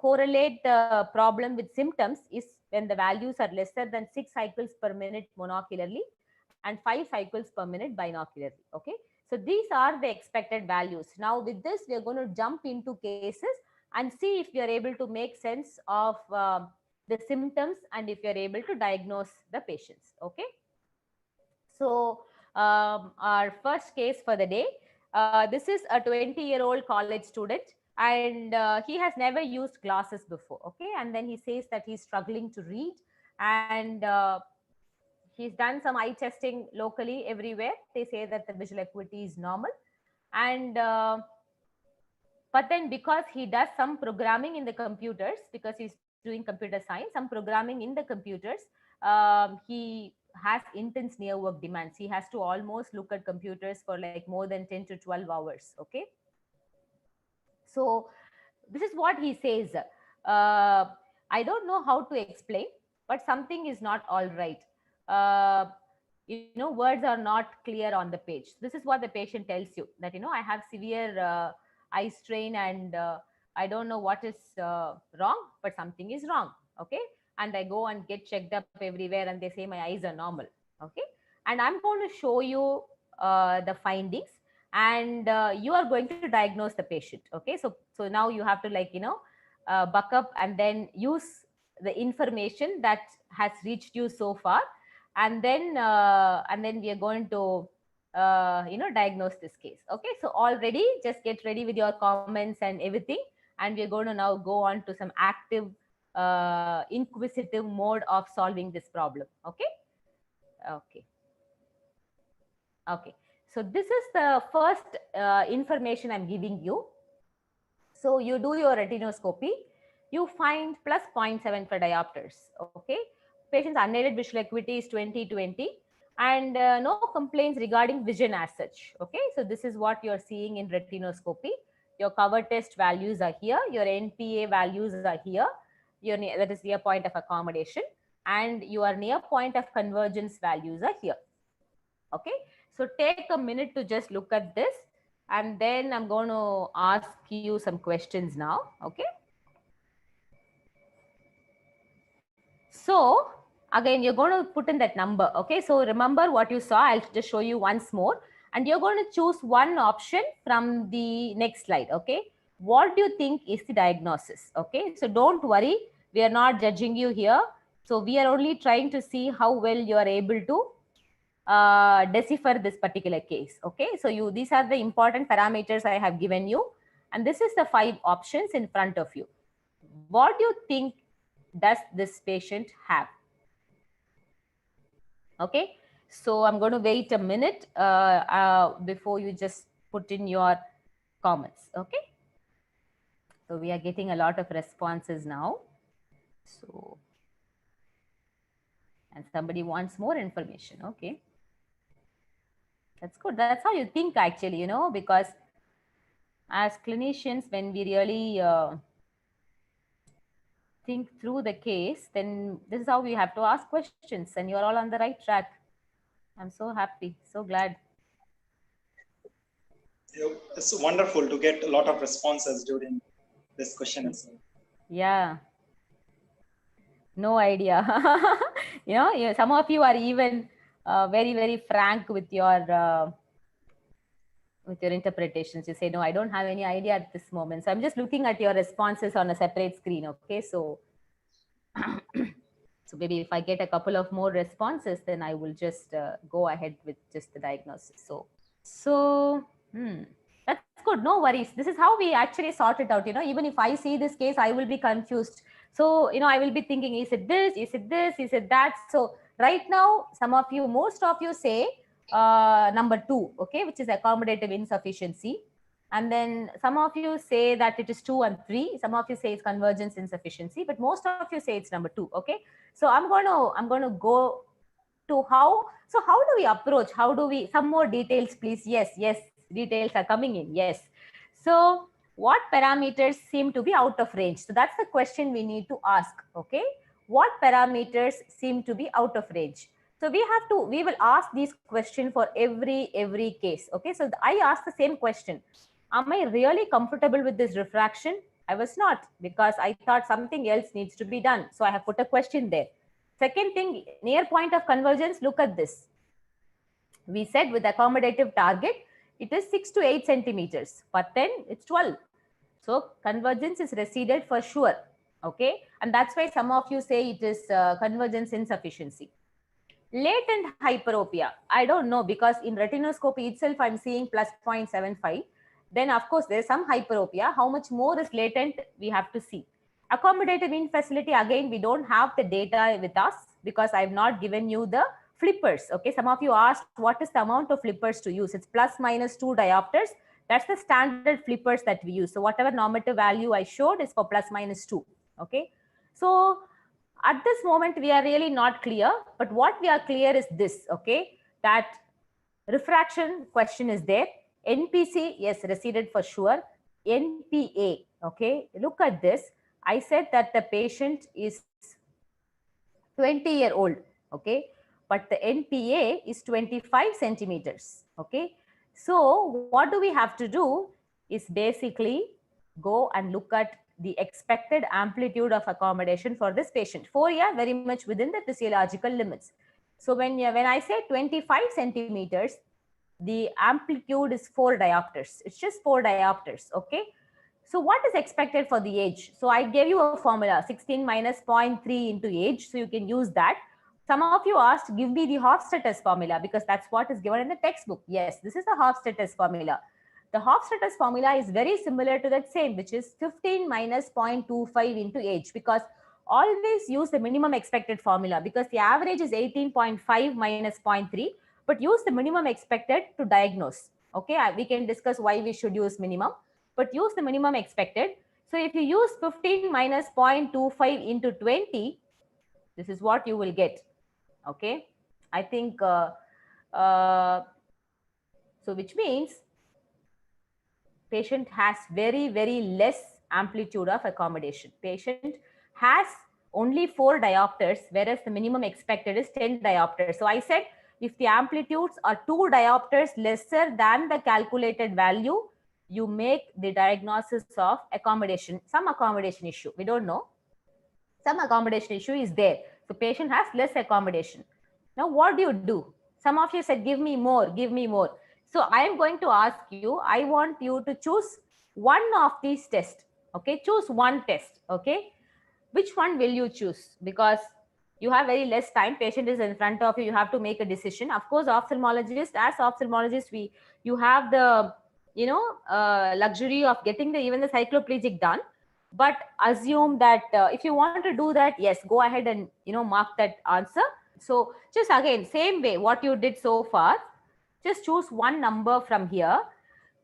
correlate the problem with symptoms, is when the values are lesser than 6 cycles per minute monocularly and 5 cycles per minute binocularly. Okay. So these are the expected values. Now with this, we are going to jump into cases and see if we are able to make sense of the symptoms, and if you are able to diagnose the patients. Okay. So our first case for the day, this is a 20-year-old college student, and he has never used glasses before. Okay. And then he says that he's struggling to read, and he's done some eye testing locally everywhere. They say that the visual acuity is normal. And but then because he does some programming in the computers, because he's doing computer science, some programming in the computers, he has intense near work demands. He has to almost look at computers for like more than 10 to 12 hours. Okay. So this is what he says. I don't know how to explain, but something is not all right. Words are not clear on the page. This is what the patient tells you, that, I have severe eye strain, and I don't know what is wrong, but something is wrong. Okay. And I go and get checked up everywhere, and they say my eyes are normal. Okay. And I'm going to show you the findings, and you are going to diagnose the patient. Okay. So now you have to buck up and then use the information that has reached you so far, and then we are going to diagnose this case. Okay. So already just get ready with your comments and everything, and we're going to now go on to some active inquisitive mode of solving this problem. Okay. Okay. Okay. So this is the first information I'm giving you. So you do your retinoscopy, you find plus 0.7 for diopters. Okay. Patient's unaided visual acuity is 20/20 and no complaints regarding vision as such. Okay. So this is what you're seeing in retinoscopy. Your cover test values are here. Your NPA values are here. Your that is near point of accommodation, and your near point of convergence values are here. Okay. So take a minute to just look at this, and then I'm going to ask you some questions now. Okay. So again, you're going to put in that number. Okay. So remember what you saw. I'll just show you once more. And you're going to choose one option from the next slide. Okay. What do you think is the diagnosis? Okay. So don't worry. We are not judging you here. So we are only trying to see how well you are able to decipher this particular case. Okay. So these are the important parameters I have given you. And this is the 5 options in front of you. What do you think does this patient have? Okay. So I'm going to wait a minute before you just put in your comments. Okay. So we are getting a lot of responses now. So, and somebody wants more information. Okay. That's good. That's how you think actually, you know, because as clinicians, when we really think through the case, then this is how we have to ask questions, and you're all on the right track. I'm so happy, so glad. It's wonderful to get a lot of responses during this question as well. Yeah. No idea. You know, some of you are even very, very frank with your interpretations. You say, no, I don't have any idea at this moment. So I'm just looking at your responses on a separate screen. Okay. So, so maybe if I get a couple of more responses, then I will just go ahead with just the diagnosis. That's good. No worries. This is how we actually sort it out. You know, even if I see this case, I will be confused. So, you know, I will be thinking, is it this? Is it this? Is it that? So right now, most of you say number 2, okay, which is accommodative insufficiency. And then some of you say that it is 2 and 3. Some of you say it's convergence insufficiency, but most of you say it's number 2. Okay. So I'm going to go to how do we approach? How do we, some more details, please? Yes. Details are coming in. Yes. So what parameters seem to be out of range? So that's the question we need to ask. Okay. What parameters seem to be out of range? So we will ask these questions for every case. Okay. So I asked the same question. Am I really comfortable with this refraction? I was not, because I thought something else needs to be done. So I have put a question there. Second thing, near point of convergence, look at this. We said with accommodative target, it is 6 to 8 centimeters, but then it's 12. So convergence is receded for sure. Okay. And that's why some of you say it is convergence insufficiency. Latent hyperopia, I don't know, because in retinoscopy itself, I'm seeing plus 0.75. Then of course there's some hyperopia. How much more is latent, we have to see. Accommodative infacility, again, we don't have the data with us because I've not given you the flippers. Okay, some of you asked what is the amount of flippers to use. It's plus minus 2 diopters. That's the standard flippers that we use. So whatever normative value I showed is for plus minus 2. Okay, so at this moment we are really not clear, but what we are clear is this. Okay, that refraction question is there. NPC, yes, receded for sure. NPA, okay, look at this. I said that the patient is 20-year-old, okay, but the NPA is 25 centimeters, okay. So what do we have to do is basically go and look at the expected amplitude of accommodation for this patient. 4 years, very much within the physiological limits. So when I say 25 centimeters, the amplitude is 4 diopters. It's just 4 diopters, okay. So what is expected for the age? So I gave you a formula, 16 minus 0.3 into age. So you can use that. Some of you asked, give me the Hofstadter's formula, because that's what is given in the textbook. Yes, this is the Hofstadter's formula. The Hofstadter's formula is very similar to that same, which is 15 minus 0.25 into age, because always use the minimum expected formula, because the average is 18.5 minus 0.3, but use the minimum expected to diagnose. Okay, we can discuss why we should use minimum, but use the minimum expected. So if you use 15 minus 0.25 into 20, this is what you will get. Okay, I think so, which means patient has very, very less amplitude of accommodation. Patient has only 4 diopters, whereas the minimum expected is 10 diopters. So I said, if the amplitudes are 2 diopters lesser than the calculated value, you make the diagnosis of accommodation, some accommodation issue. We don't know. Some accommodation issue is there. So patient has less accommodation. Now, what do? Some of you said, give me more, give me more. So I am going to ask you, I want you to choose one of these tests. Okay, choose one test. Okay, which one will you choose? Because you have very less time, patient is in front of you, you have to make a decision. Of course, ophthalmologist, as ophthalmologist, you have the luxury of getting even the cycloplegic done. But assume that if you want to do that, yes, go ahead and mark that answer. So just again, same way what you did so far, just choose one number from here.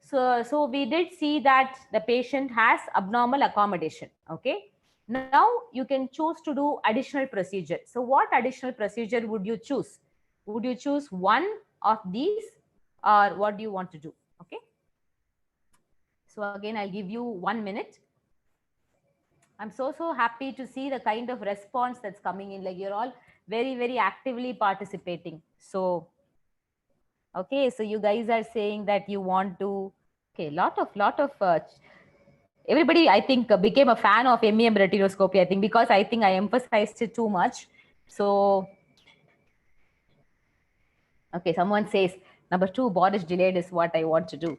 So we did see that the patient has abnormal accommodation. Okay, now you can choose to do additional procedure. So what additional procedure would you choose? Would you choose one of these, or what do you want to do? Okay, so again, I'll give you 1 minute. I'm so happy to see the kind of response that's coming in. Like, you're all very, very actively participating. So, okay, so you guys are saying that you want to, okay, lot of everybody, I think, became a fan of MEM retinoscopy, I think, because I think I emphasized it too much. So, okay, someone says, number 2, bordage delayed is what I want to do.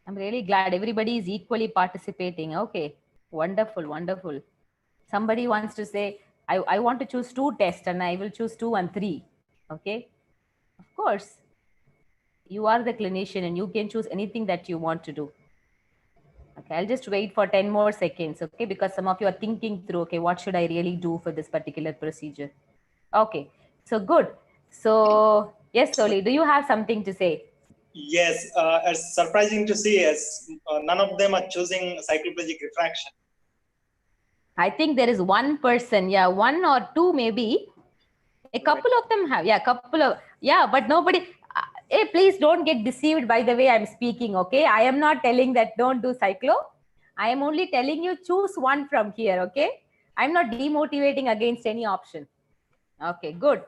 I'm really glad everybody is equally participating. Okay, wonderful, wonderful. Somebody wants to say, I want to choose 2 tests and I will choose 2 and 3. Okay, of course, you are the clinician and you can choose anything that you want to do. Okay, I'll just wait for 10 more seconds, okay, because some of you are thinking through, okay, what should I really do for this particular procedure? Okay, so good. So, yes, Oli, do you have something to say? Yes, it's surprising to see as none of them are choosing cycloplegic refraction. I think there is one person, yeah, 1 or 2 maybe. A couple of them have, yeah, couple of, yeah, but nobody. Hey, please don't get deceived by the way I'm speaking, okay? I am not telling that don't do cyclo. I am only telling you choose one from here, okay? I'm not demotivating against any option. Okay, good.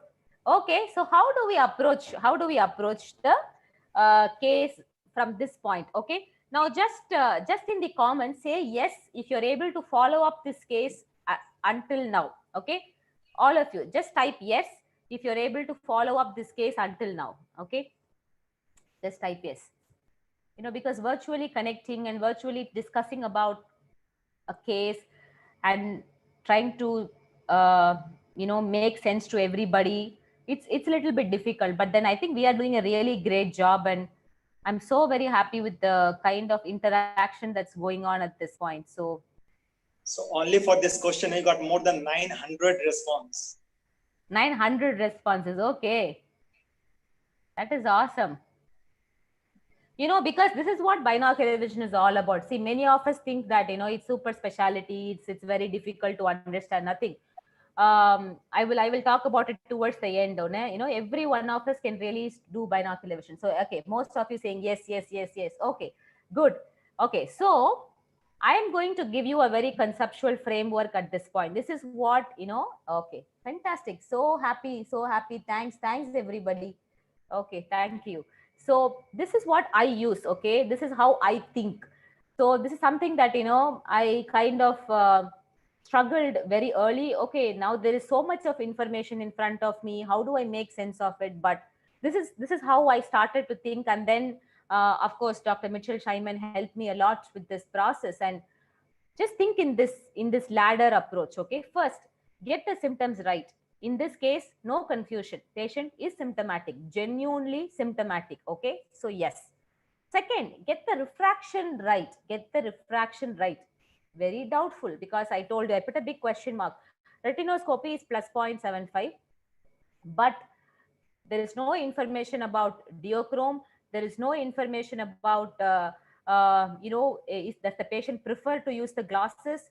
Okay, so how do we approach the case from this point? Okay, now just in the comments say yes if you're able to follow up this case until now. Okay, all of you just type yes if you're able to follow up this case until now. Okay, just type yes. Because virtually connecting and virtually discussing about a case and trying to make sense to everybody, it's a little bit difficult, but then I think we are doing a really great job, and I'm so very happy with the kind of interaction that's going on at this point. So only for this question I got more than 900 response. 900 responses. Okay, that is awesome. Because this is what binocular vision is all about. See, many of us think that, it's super specialty. It's very difficult to understand. Nothing. I will talk about it towards the end. Every one of us can really do binocular vision. So, okay, most of you saying yes, yes, yes, yes. Okay, good. Okay, so I am going to give you a very conceptual framework at this point. This is what, okay, fantastic. So happy, so happy. Thanks, everybody. Okay, thank you. So this is what I use. Okay, this is how I think. So this is something that I kind of struggled very early. Okay, now there is so much of information in front of me. How do I make sense of it? But this is how I started to think, and then of course Dr. Mitchell Scheinman helped me a lot with this process. And just think in this ladder approach. Okay, first get the symptoms right. In this case, no confusion. Patient is symptomatic, genuinely symptomatic. Okay, so yes. Second, get the refraction right. Very doubtful, because I told you, I put a big question mark. Retinoscopy is plus 0.75, but there is no information about diachrome. There is no information about, does the patient prefer to use the glasses?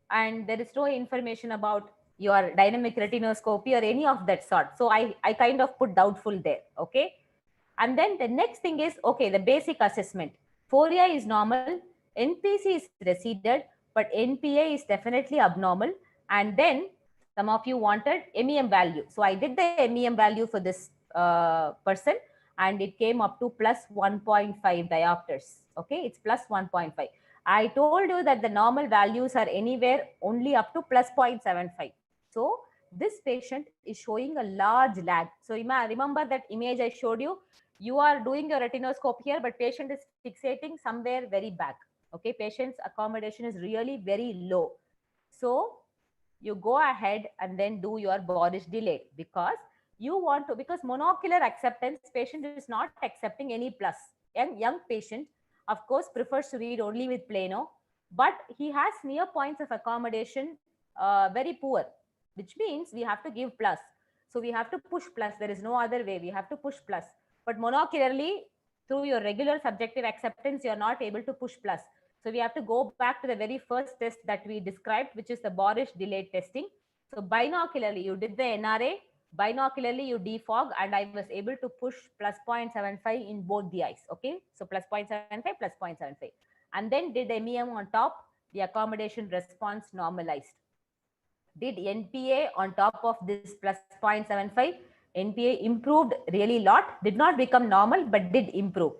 And there is no information about your dynamic retinoscopy or any of that sort. So I kind of put doubtful there. Okay. And then the next thing is, okay, the basic assessment. Foria is normal, NPC is receded, but NPA is definitely abnormal. And then some of you wanted MEM value. So I did the MEM value for this person, and it came up to plus 1.5 diopters. Okay, it's plus 1.5. I told you that the normal values are anywhere only up to plus 0.75. So this patient is showing a large lag. So remember that image I showed you? You are doing your retinoscope here, but patient is fixating somewhere very back. Okay, patient's accommodation is really very low. So you go ahead and then do your Borish delay, because you want to, because monocular acceptance, patient is not accepting any plus. Young patient, of course, prefers to read only with plano, but he has near points of accommodation very poor, which means we have to give plus. So we have to push plus. There is no other way. We have to push plus. But monocularly, through your regular subjective acceptance, you're not able to push plus. So we have to go back to the very first test that we described, which is the Borish delayed testing. So binocularly, you did the NRA, binocularly you defog, and I was able to push plus 0.75 in both the eyes. Okay, so plus 0.75, plus 0.75. And then did MEM on top, the accommodation response normalized. Did NPA on top of this plus 0.75, NPA improved really lot, did not become normal, but did improve.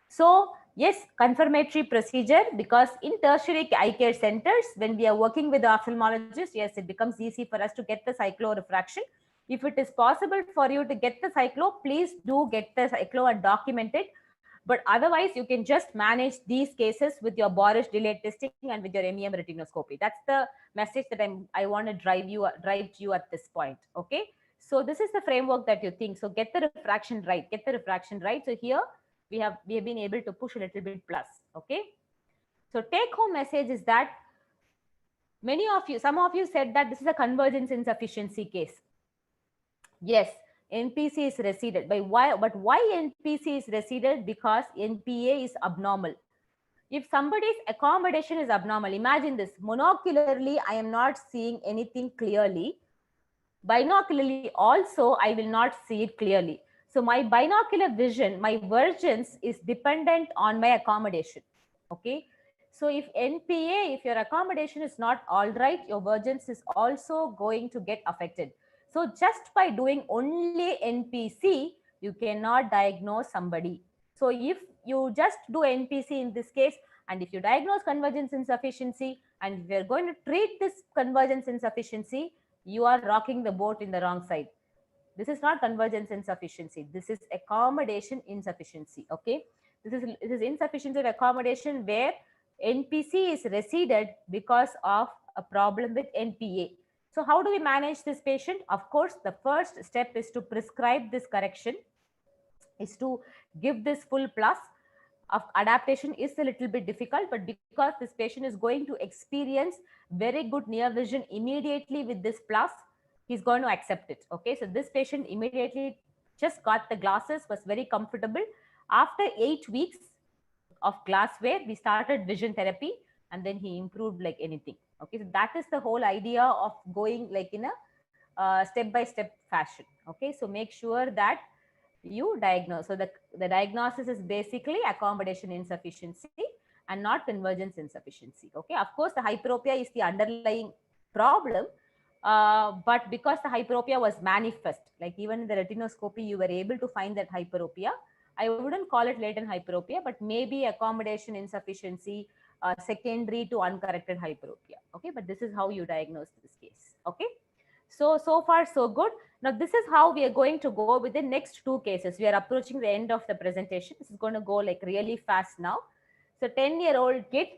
So yes, confirmatory procedure, because in tertiary eye care centers, when we are working with the ophthalmologist, yes, it becomes easy for us to get the cyclorefraction. If it is possible for you to get the cyclo, please do get the cyclo and document it. But otherwise, you can just manage these cases with your Borish delayed testing and with your MEM retinoscopy. That's the message that I want to drive to you at this point. Okay. So this is the framework that you think. So get the refraction right. Get the refraction right. So here we have been able to push a little bit plus. Okay. So take home message is that some of you said that this is a convergence insufficiency case. Yes, NPC is receded. But why NPC is receded? Because NPA is abnormal. If somebody's accommodation is abnormal, imagine this. Monocularly, I am not seeing anything clearly. Binocularly also, I will not see it clearly. So my binocular vision, my vergence is dependent on my accommodation. Okay. So if NPA, if your accommodation is not all right, your vergence is also going to get affected. So just by doing only NPC, you cannot diagnose somebody. So if you just do NPC in this case, and if you diagnose convergence insufficiency, and if you're going to treat this convergence insufficiency, you are rocking the boat in the wrong side. This is not convergence insufficiency. This is accommodation insufficiency. Okay. This is insufficiency of accommodation where NPC is receded because of a problem with NPA. So how do we manage this patient? Of course, the first step is to prescribe this correction, is to give this full plus. Of adaptation is a little bit difficult, but because this patient is going to experience very good near vision immediately with this plus, he's going to accept it. Okay, so this patient immediately just got the glasses, was very comfortable. After 8 weeks of glass wear, we started vision therapy, and then he improved like anything. Okay, so that is the whole idea of going like in a step-by-step fashion. Okay, so make sure that you diagnose. So the diagnosis is basically accommodation insufficiency and not convergence insufficiency. Okay, of course, the hyperopia is the underlying problem, but because the hyperopia was manifest, like even in the retinoscopy, you were able to find that hyperopia. I wouldn't call it latent hyperopia, but maybe accommodation insufficiency secondary to uncorrected hyperopia. Okay, but this is how you diagnose this case. Okay, so far so good. Now this is how we are going to go with the next two cases. We are approaching the end of the presentation. This is going to go like really fast now. So 10-year-old kid,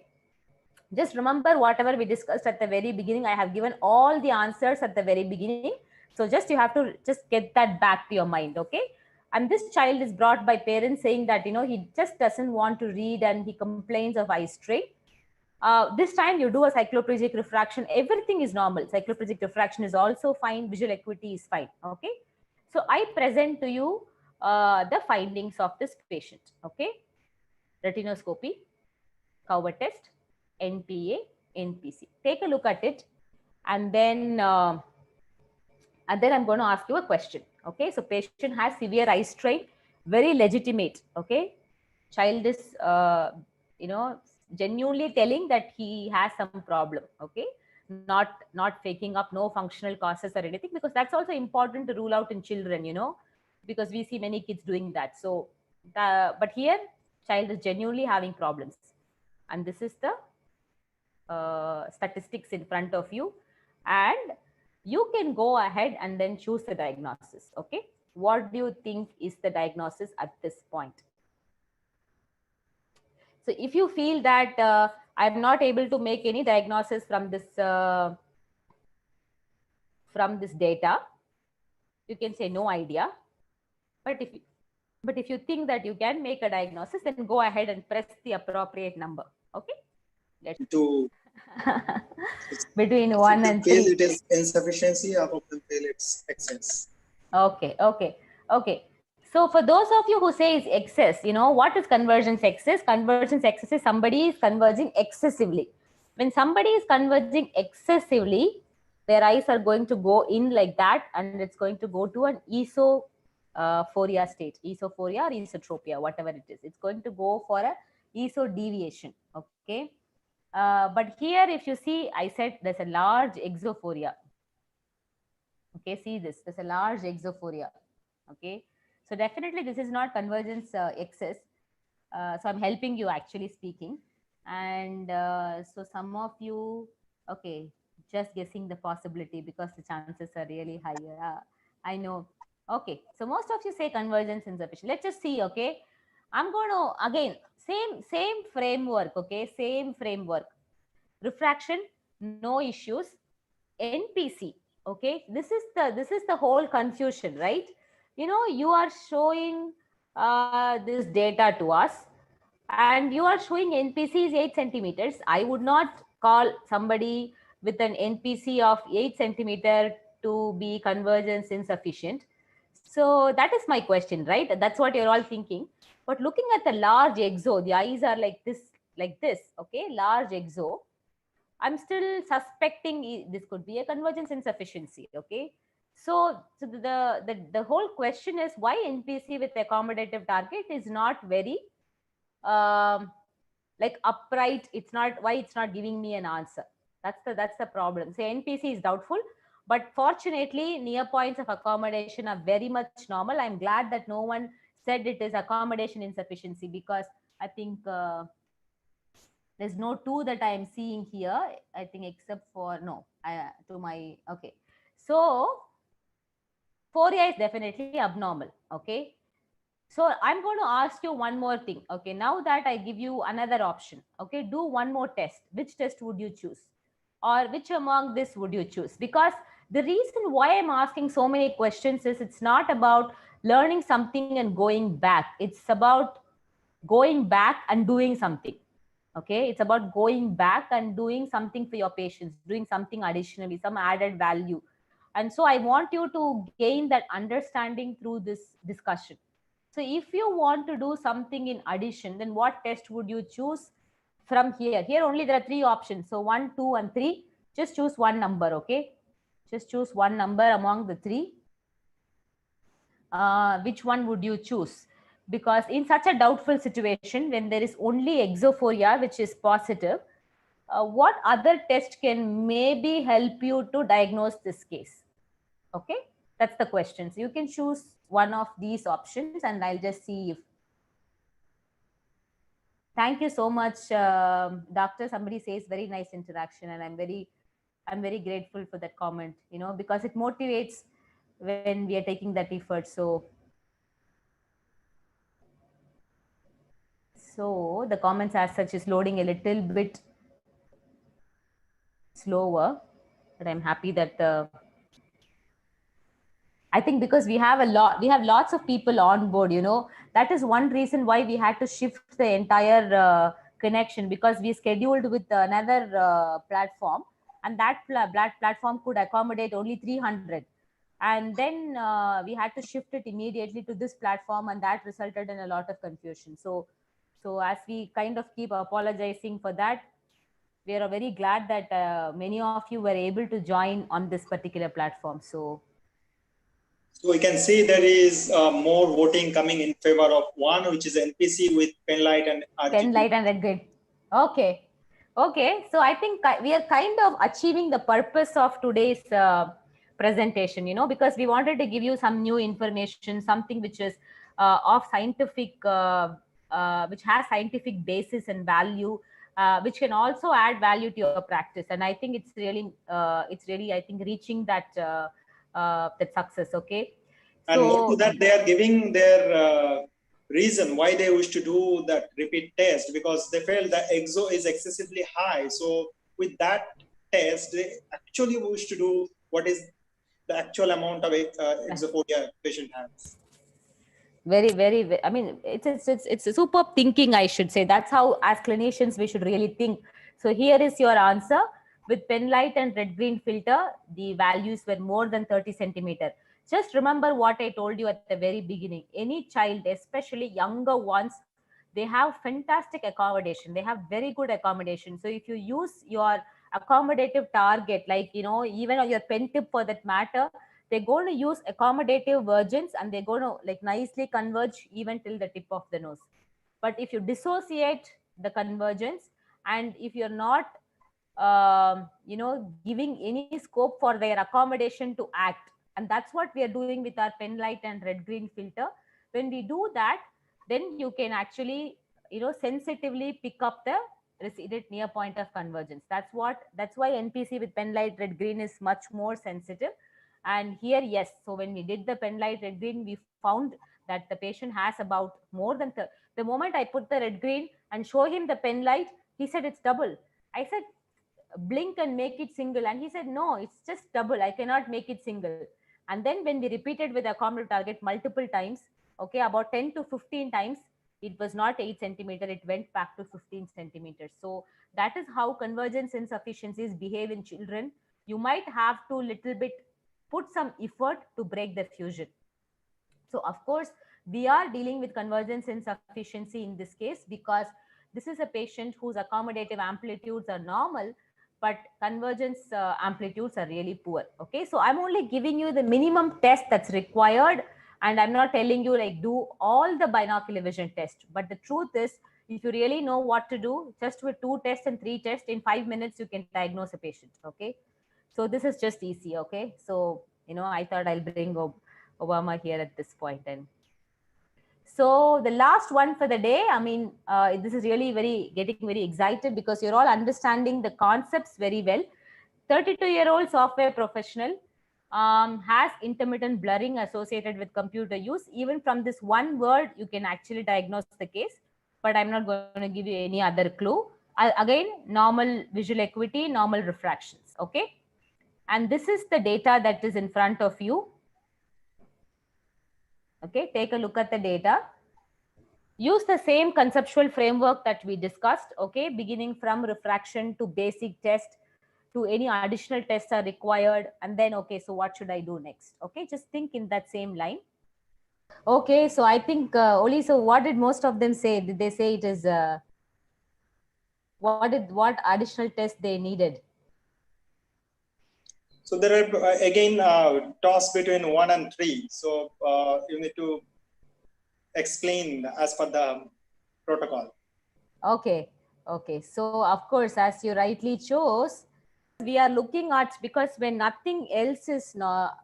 just remember whatever we discussed at the very beginning. I have given all the answers at the very beginning. So just you have to just get that back to your mind. Okay. And this child is brought by parents saying that, he just doesn't want to read and he complains of eye strain. This time you do a cycloplegic refraction, everything is normal. Cycloplegic refraction is also fine, visual acuity is fine. Okay, so I present to you the findings of this patient. Okay, retinoscopy, cover test, NPA, NPC. Take a look at it, and then I'm going to ask you a question. Okay, so patient has severe eye strain, very legitimate. Okay, child is genuinely telling that he has some problem. Okay, not faking up, no functional causes or anything, because that's also important to rule out in children, because we see many kids doing that. So but here child is genuinely having problems, and this is the statistics in front of you, and you can go ahead and then choose the diagnosis. Okay, what do you think is the diagnosis at this point? So if you feel that I'm not able to make any diagnosis from this data, you can say no idea. But if you think that you can make a diagnosis, then go ahead and press the appropriate number. Okay, let's To between 1 and 3. Fail it is insufficiency, half of them fail it's excess. Okay. So for those of you who say it's excess, what is convergence excess? Convergence excess is somebody is converging excessively. When somebody is converging excessively, their eyes are going to go in like that, and it's going to go to an esophoria state, esophoria or esotropia, whatever it is. It's going to go for a eso deviation. Okay. But here, if you see, I said there's a large exophoria. Okay, see this, there's a large exophoria. Okay, so definitely this is not convergence excess. So I'm helping you actually speaking. And so some of you, okay, just guessing the possibility because the chances are really higher. I know. Okay, so most of you say convergence insufficient. Let's just see. Okay, I'm going to again same framework. Okay, same framework. Refraction, no issues. NPC. Okay, this is the whole confusion, right? You are showing this data to us, and you are showing NPC is 8 centimeters. I would not call somebody with an NPC of 8 centimeter to be convergence insufficient. So that is my question, right? That's what you're all thinking. But looking at the large exo, the eyes are like this, okay, large exo. I'm still suspecting this could be a convergence insufficiency. Okay, so the whole question is why NPC with accommodative target is not very like upright. It's not, why it's not giving me an answer. That's the problem. So NPC is doubtful, but fortunately near points of accommodation are very much normal. I'm glad that no one said it is accommodation insufficiency, because I think there's no 2 that I'm seeing here, I think, except for to my, okay. So phoria is definitely abnormal. Okay. So I'm going to ask you one more thing. Okay. Now that I give you another option, okay, do one more test. Which test would you choose? Or which among this would you choose? Because the reason why I'm asking so many questions is it's not about learning something and going back. It's about going back and doing something. Okay, it's about going back and doing something for your patients, doing something additionally, some added value. And so I want you to gain that understanding through this discussion. So if you want to do something in addition, then what test would you choose from here? Here only there are 3 options. So 1, 2 and 3. Just choose one number. Okay, just choose one number among the 3. Which one would you choose? Because in such a doubtful situation, when there is only exophoria, which is positive, what other test can maybe help you to diagnose this case? Okay, that's the question. So you can choose one of these options, and I'll just see if. Thank you so much, doctor. Somebody says very nice interaction, and I'm very grateful for that comment, because it motivates when we are taking that effort. So the comments as such is loading a little bit slower, but I'm happy that I think because we have lots of people on board, that is one reason why we had to shift the entire connection, because we scheduled with another platform, and that platform could accommodate only 300. And then we had to shift it immediately to this platform, and that resulted in a lot of confusion. So as we kind of keep apologizing for that, we are very glad that many of you were able to join on this particular platform. So we can see there is more voting coming in favor of one, which is NPC with Penlight and RGB. Penlight and Red Grid. Okay. Okay. So I think we are kind of achieving the purpose of today's presentation, because we wanted to give you some new information, something which is of scientific, which has scientific basis and value, which can also add value to your practice. And I think it's really, I think, reaching that that success. Okay. And more to that, they are giving their reason why they wish to do that repeat test, because they felt the exo is excessively high. So with that test, they actually wish to do what is the actual amount of exophoria patient has. Very, I mean, it's a superb thinking, I should say. That's how, as clinicians, we should really think. So here is your answer. With Penlight and red green filter, the values were more than 30 centimeter. Just remember what I told you at the very beginning. Any child, especially younger ones, they have fantastic accommodation. They have very good accommodation. So if you use your accommodative target, like, even on your pen tip for that matter, they're going to use accommodative versions, and they're going to like nicely converge even till the tip of the nose. But if you dissociate the convergence, and if you're not giving any scope for their accommodation to act, and that's what we are doing with our Penlight and red green filter. When we do that, then you can actually sensitively pick up the receded near point of convergence. That's why NPC with Penlight red green is much more sensitive. And here, yes, so when we did the Penlight red green, we found that the patient has about more than the moment I put the red green and show him the Penlight, he said it's double. I said blink and make it single, and he said no, it's just double, I cannot make it single. And then when we repeated with the accommodative target multiple times, okay, about 10 to 15 times, it was not 8 centimeter, it went back to 15 centimeters. So that is how convergence insufficiencies behave in children. You might have to little bit put some effort to break the fusion. So of course, we are dealing with convergence insufficiency in this case, because this is a patient whose accommodative amplitudes are normal, but convergence amplitudes are really poor. Okay, so I'm only giving you the minimum test that's required, and I'm not telling you like do all the binocular vision test. But the truth is, if you really know what to do, just with 2 tests and 3 tests, in 5 minutes you can diagnose a patient. Okay, so this is just easy. Okay, so I thought I'll bring Obama here at this point. And so the last one for the day, I mean, this is really getting very excited, because you're all understanding the concepts very well. 32-year-old software professional has intermittent blurring associated with computer use. Even from this one word, you can actually diagnose the case, but I'm not going to give you any other clue. Again, normal visual acuity, normal refractions. Okay. And this is the data that is in front of you. Okay, take a look at the data. Use the same conceptual framework that we discussed, okay, beginning from refraction to basic test to any additional tests are required. And then, okay, so what should I do next? Okay, just think in that same line. Okay, so I think, Oli, so what did most of them say? Did they say it is, what additional test they needed? So there are again toss between 1 and 3. So you need to explain as per the protocol. Okay. So of course, as you rightly chose, we are looking at, because when nothing else is not,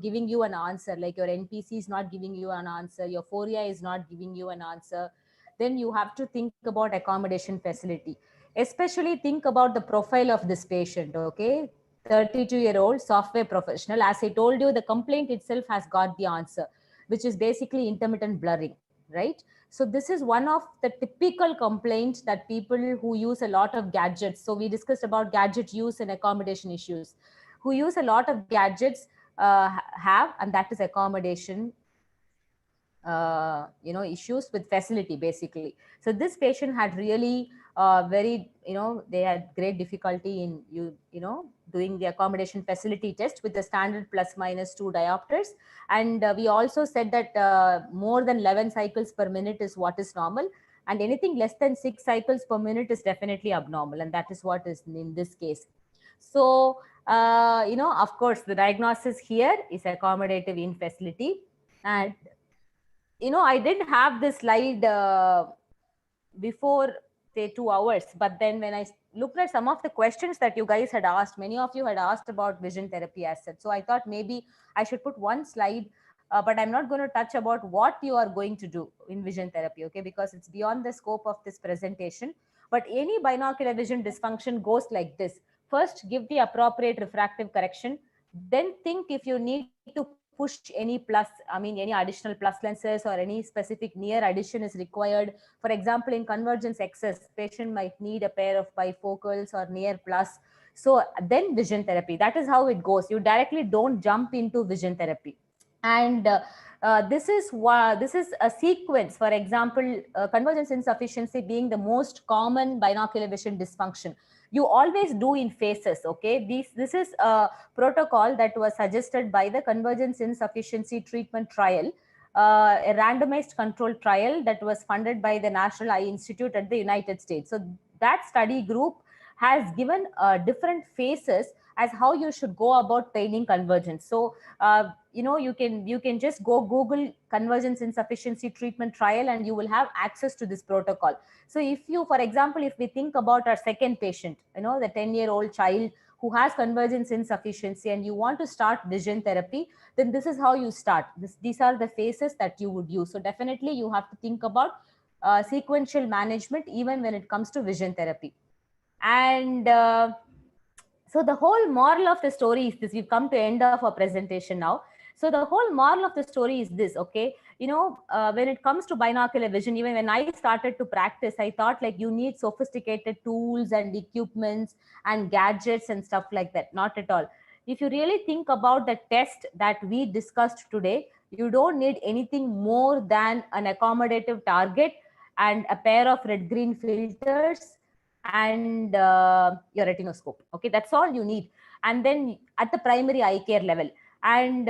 giving you an answer, like your NPC is not giving you an answer, your FORIA is not giving you an answer, then you have to think about accommodation facility. Especially think about the profile of this patient. Okay, 32-year-old software professional. As I told you, the complaint itself has got the answer, which is basically intermittent blurring, right? So this is one of the typical complaints that people who use a lot of gadgets. So we discussed about gadget use and accommodation issues. Who use a lot of gadgets have, and that is accommodation issues with facility basically. So this patient had really very, they had great difficulty in doing the accommodation facility test with the standard plus minus 2 diopters. And we also said that more than 11 cycles per minute is what is normal, and anything less than 6 cycles per minute is definitely abnormal, and that is what is in this case. So of course the diagnosis here is accommodative in facility. And I didn't have this slide before say 2 hours, but then when I looked at some of the questions that you guys had asked, many of you had asked about vision therapy as such. So I thought maybe I should put one slide, but I'm not going to touch about what you are going to do in vision therapy, okay, because it's beyond the scope of this presentation. But any binocular vision dysfunction goes like this. First, give the appropriate refractive correction, then think if you need to push any any additional plus lenses or any specific near addition is required. For example, in convergence excess, patient might need a pair of bifocals or near plus. So then vision therapy, that is how it goes. You directly don't jump into vision therapy. And this is a sequence. For example, convergence insufficiency being the most common binocular vision dysfunction, you always do in phases, okay. This is a protocol that was suggested by the convergence insufficiency treatment trial, a randomized controlled trial that was funded by the National Eye Institute at the United States. So that study group has given different phases as how you should go about training convergence. So you can just go Google convergence insufficiency treatment trial and you will have access to this protocol. So if you, for example, if we think about our second patient, the 10-year-old child who has convergence insufficiency and you want to start vision therapy, then this is how you start. These are the phases that you would use. So definitely you have to think about sequential management even when it comes to vision therapy. And so the whole moral of the story is this. We've come to end of our presentation now. So the whole moral of the story is this, okay? When it comes to binocular vision, even when I started to practice, I thought like you need sophisticated tools and equipments and gadgets and stuff like that. Not at all. If you really think about the test that we discussed today, you don't need anything more than an accommodative target and a pair of red-green filters and your retinoscope. Okay, that's all you need. And then at the primary eye care level, and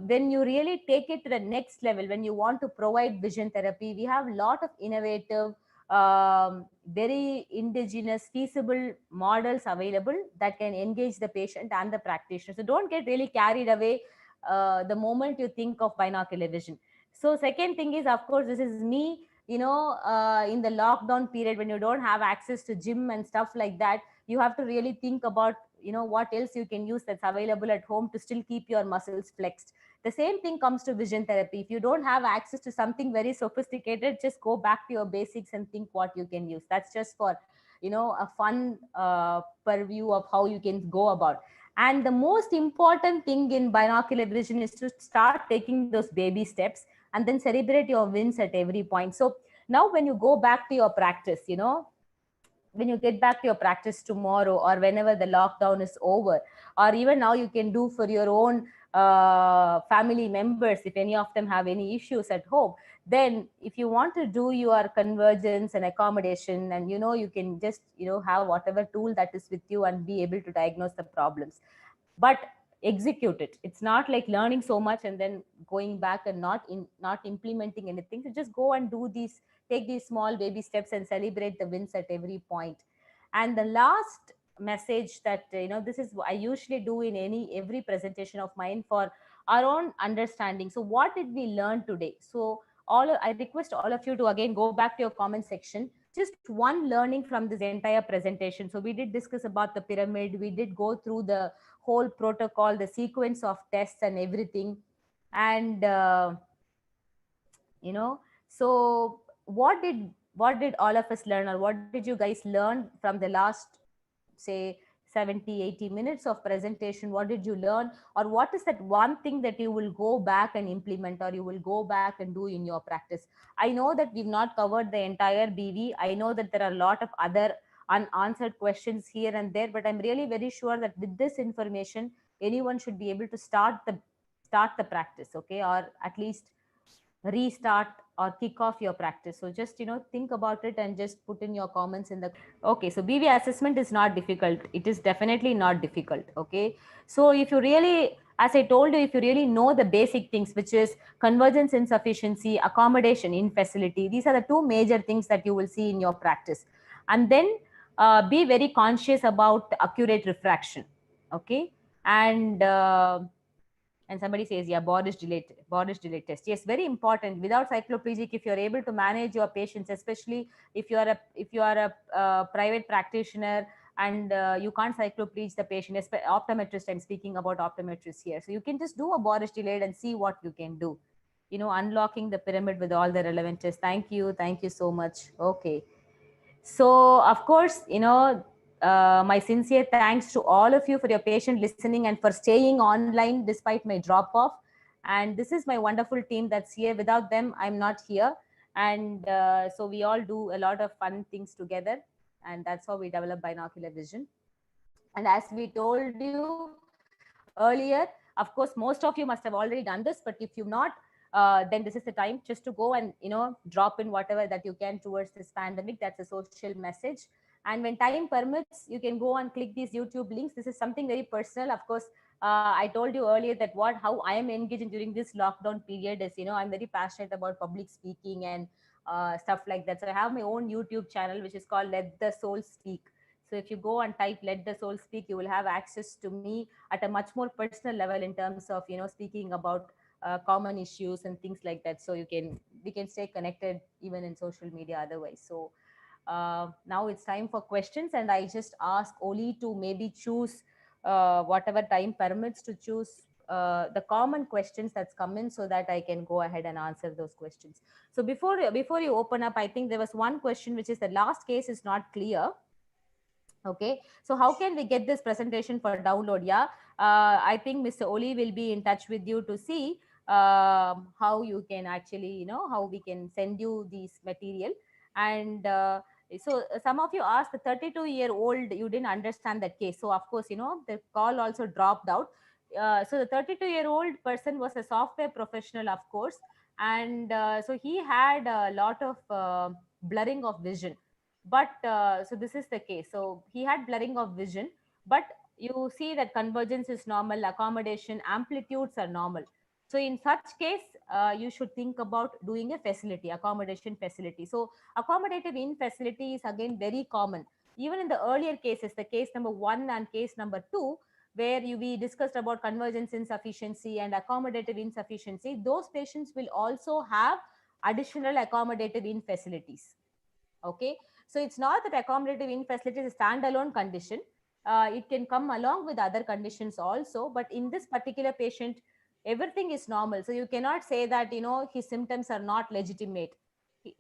when you really take it to the next level, when you want to provide vision therapy, we have a lot of innovative, very indigenous, feasible models available that can engage the patient and the practitioner. So don't get really carried away the moment you think of binocular vision. So second thing is, of course, this is me in the lockdown period when you don't have access to gym and stuff like that. You have to really think about what else you can use that's available at home to still keep your muscles flexed. The same thing comes to vision therapy. If you don't have access to something very sophisticated, just go back to your basics and think what you can use. That's just for a fun purview of how you can go about. And the most important thing in binocular vision is to start taking those baby steps and then celebrate your wins at every point. So now when you go back to your practice, when you get back to your practice tomorrow or whenever the lockdown is over, or even now you can do for your own family members, if any of them have any issues at home, then if you want to do your convergence and accommodation, and you can just have whatever tool that is with you and be able to diagnose the problems, but execute it. It's not like learning so much and then going back and not implementing anything. So just go and take these small baby steps and celebrate the wins at every point. And the last message that this is what I usually do in every presentation of mine for our own understanding. So what did we learn today? So I request all of you to again go back to your comment section, just one learning from this entire presentation. So we did discuss about the pyramid, we did go through the whole protocol, the sequence of tests and everything. And so what did all of us learn, or what did you guys learn from the last, say, 70-80 minutes of presentation? What did you learn, or what is that one thing that you will go back and implement, or you will go back and do in your practice? I know that we've not covered the entire BV. I know that there are a lot of other unanswered questions here and there, but I'm really very sure that with this information, anyone should be able to start the practice, okay, or at least restart or kick off your practice. So just think about it and just put in your comments in the. Okay, so BV assessment is not difficult. It is definitely not difficult. Okay, so if you really, as I told you, if you really know the basic things, which is convergence insufficiency, accommodation in facility, these are the two major things that you will see in your practice. And then be very conscious about accurate refraction. Okay, and somebody says, yeah, Borish delayed test. Yes, very important. Without cycloplegic, if you're able to manage your patients, especially if you are a private practitioner and you can't cycloplege the patient, optometrist, I'm speaking about optometrists here. So you can just do a Borish delayed and see what you can do. Unlocking the pyramid with all the relevant tests. Thank you so much. Okay. So, of course, my sincere thanks to all of you for your patient listening and for staying online despite my drop off. And this is my wonderful team that's here. Without them, I'm not here. And so we all do a lot of fun things together. And that's how we develop binocular vision. And as we told you earlier, of course, most of you must have already done this, but if you've not, then this is the time just to go and drop in whatever that you can towards this pandemic. That's a social message. And when time permits, you can go and click these YouTube links. This is something very personal. Of course, I told you earlier that how I am engaging during this lockdown period is, I'm very passionate about public speaking and stuff like that. So I have my own YouTube channel, which is called Let the Soul Speak. So if you go and type Let the Soul Speak, you will have access to me at a much more personal level in terms of speaking about common issues and things like that. So we can stay connected even in social media otherwise. So now it's time for questions, and I just ask Oli to maybe choose whatever time permits to choose the common questions that's come in, so that I can go ahead and answer those questions. So before you open up, I think there was one question, which is the last case is not clear. Okay, so how can we get this presentation for download? Yeah, I think Mr. Oli will be in touch with you to see how you can actually, how we can send you this material. And so some of you asked the 32-year-old, you didn't understand that case. So of course, the call also dropped out. So the 32-year-old person was a software professional, of course. And so he had a lot of blurring of vision. But so this is the case. So he had blurring of vision, but you see that convergence is normal, accommodation amplitudes are normal. So in such case, you should think about doing a facility, accommodation facility. So accommodative in facility is again very common. Even in the earlier cases, the case number 1 and case number 2, where we discussed about convergence insufficiency and accommodative insufficiency, those patients will also have additional accommodative in facilities. Okay, so it's not that accommodative in facility is a standalone condition. It can come along with other conditions also, but in this particular patient, everything is normal. So you cannot say that his symptoms are not legitimate.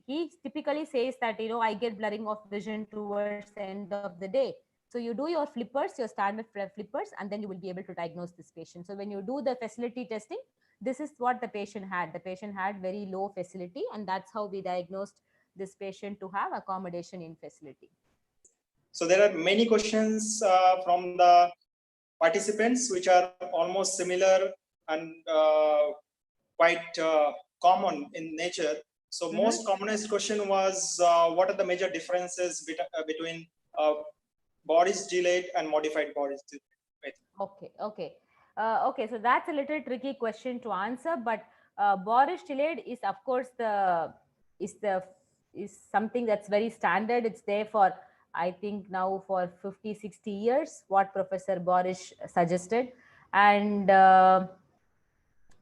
He typically says that I get blurring of vision towards the end of the day. So you do your flippers, your standard flippers, and then you will be able to diagnose this patient. So when you do the facility testing, this is what the patient had. The patient had very low facility, and that's how we diagnosed this patient to have accommodation in facility. So there are many questions from the participants, which are almost similar and quite common in nature. So most commonest question was, what are the major differences between Borish delayed and modified Borish delayed? Okay, so that's a little tricky question to answer, but Borish delayed is, of course, is something that's very standard. It's there for, I think, now for 50-60 years, what Professor Borish suggested, and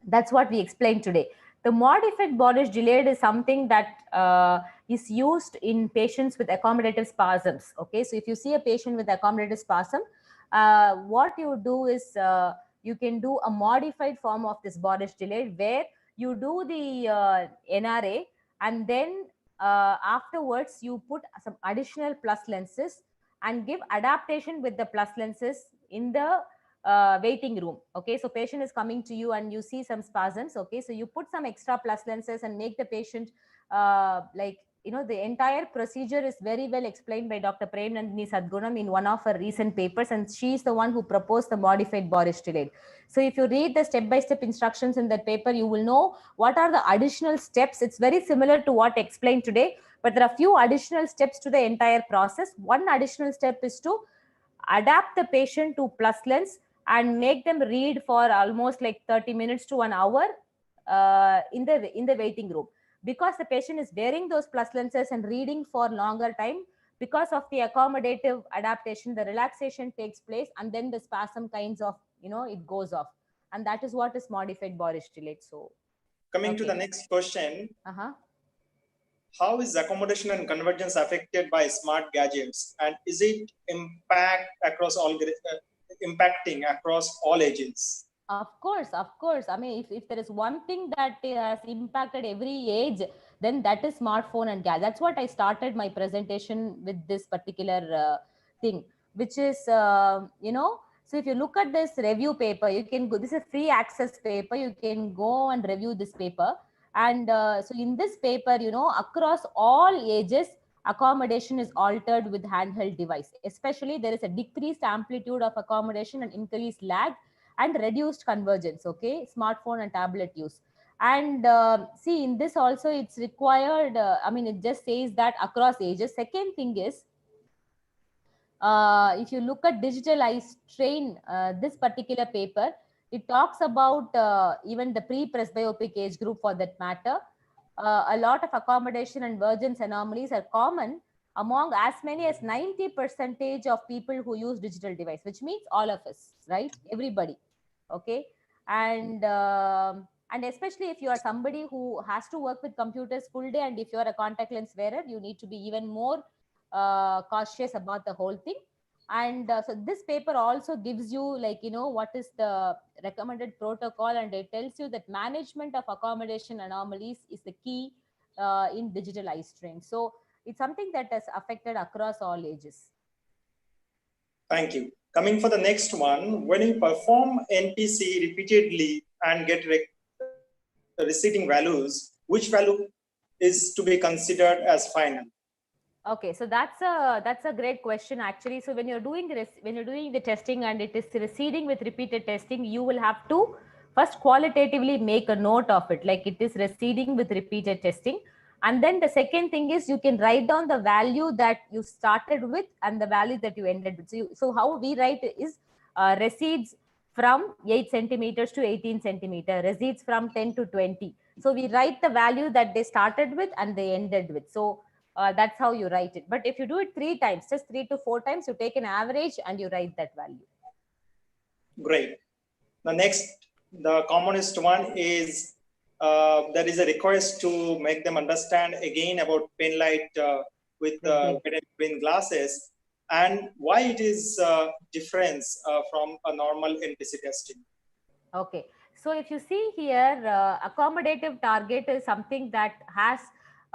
that's what we explained today. The modified Borish delayed is something that is used in patients with accommodative spasms. Okay, so if you see a patient with accommodative spasm, what you do is you can do a modified form of this Borish delayed, where you do the NRA, and then afterwards you put some additional plus lenses and give adaptation with the plus lenses in the waiting room. Okay, so patient is coming to you and you see some spasms. Okay, so you put some extra plus lenses and make the patient like the entire procedure is very well explained by Dr. Prem Nandini Sadgunam in one of her recent papers, and she is the one who proposed the modified boristolate. So if you read the step-by-step instructions in that paper, you will know what are the additional steps. It's very similar to what explained today, but there are few additional steps to the entire process. One additional step is to adapt the patient to plus lens and make them read for almost like 30 minutes to an hour in the waiting room, because the patient is wearing those plus lenses and reading for longer time. Because of the accommodative adaptation, the relaxation takes place, and then the spasm kinds of, it goes off, and that is what is modified boristolate. So Coming to the next question, how is accommodation and convergence affected by smart gadgets, and is it impacting across all ages? Of course. I mean, if there is one thing that has impacted every age, then that is smartphone and gadgets. That's what I started my presentation with, this particular thing, which is, so if you look at this review paper, you can go, this is a free access paper, you can go and review this paper. And so in this paper, across all ages, accommodation is altered with handheld device. Especially there is a decreased amplitude of accommodation and increased lag and reduced convergence, okay, smartphone and tablet use. And see, in this also it's required, I mean, it just says that across ages. Second thing is, if you look at digital eye strain, this particular paper, it talks about even the pre-presbyopic age group for that matter. A lot of accommodation and vergence anomalies are common among as many as 90% of people who use digital device, which means all of us, right? Everybody. Okay. And especially if you are somebody who has to work with computers full day, and if you are a contact lens wearer, you need to be even more cautious about the whole thing. And so this paper also gives you, like, what is the recommended protocol, and it tells you that management of accommodation anomalies is the key in digital eye strain. So it's something that has affected across all ages. Thank you. Coming for the next one, when you perform NPC repeatedly and get receding values, which value is to be considered as final? Okay, so that's a great question actually. So when you're doing the testing and it is receding with repeated testing, you will have to first qualitatively make a note of it, like it is receding with repeated testing. And then the second thing is, you can write down the value that you started with and the value that you ended with. So how we write is recedes from 8 centimeters to 18 centimeter, recedes from 10 to 20. So we write the value that they started with and they ended with. So that's how you write it. But if you do it 3 times, just 3 to 4 times, you take an average and you write that value. Great. The commonest one is there is a request to make them understand again about pen light with green glasses, and why it is difference from a normal NPC testing. Okay. So if you see here, accommodative target is something that has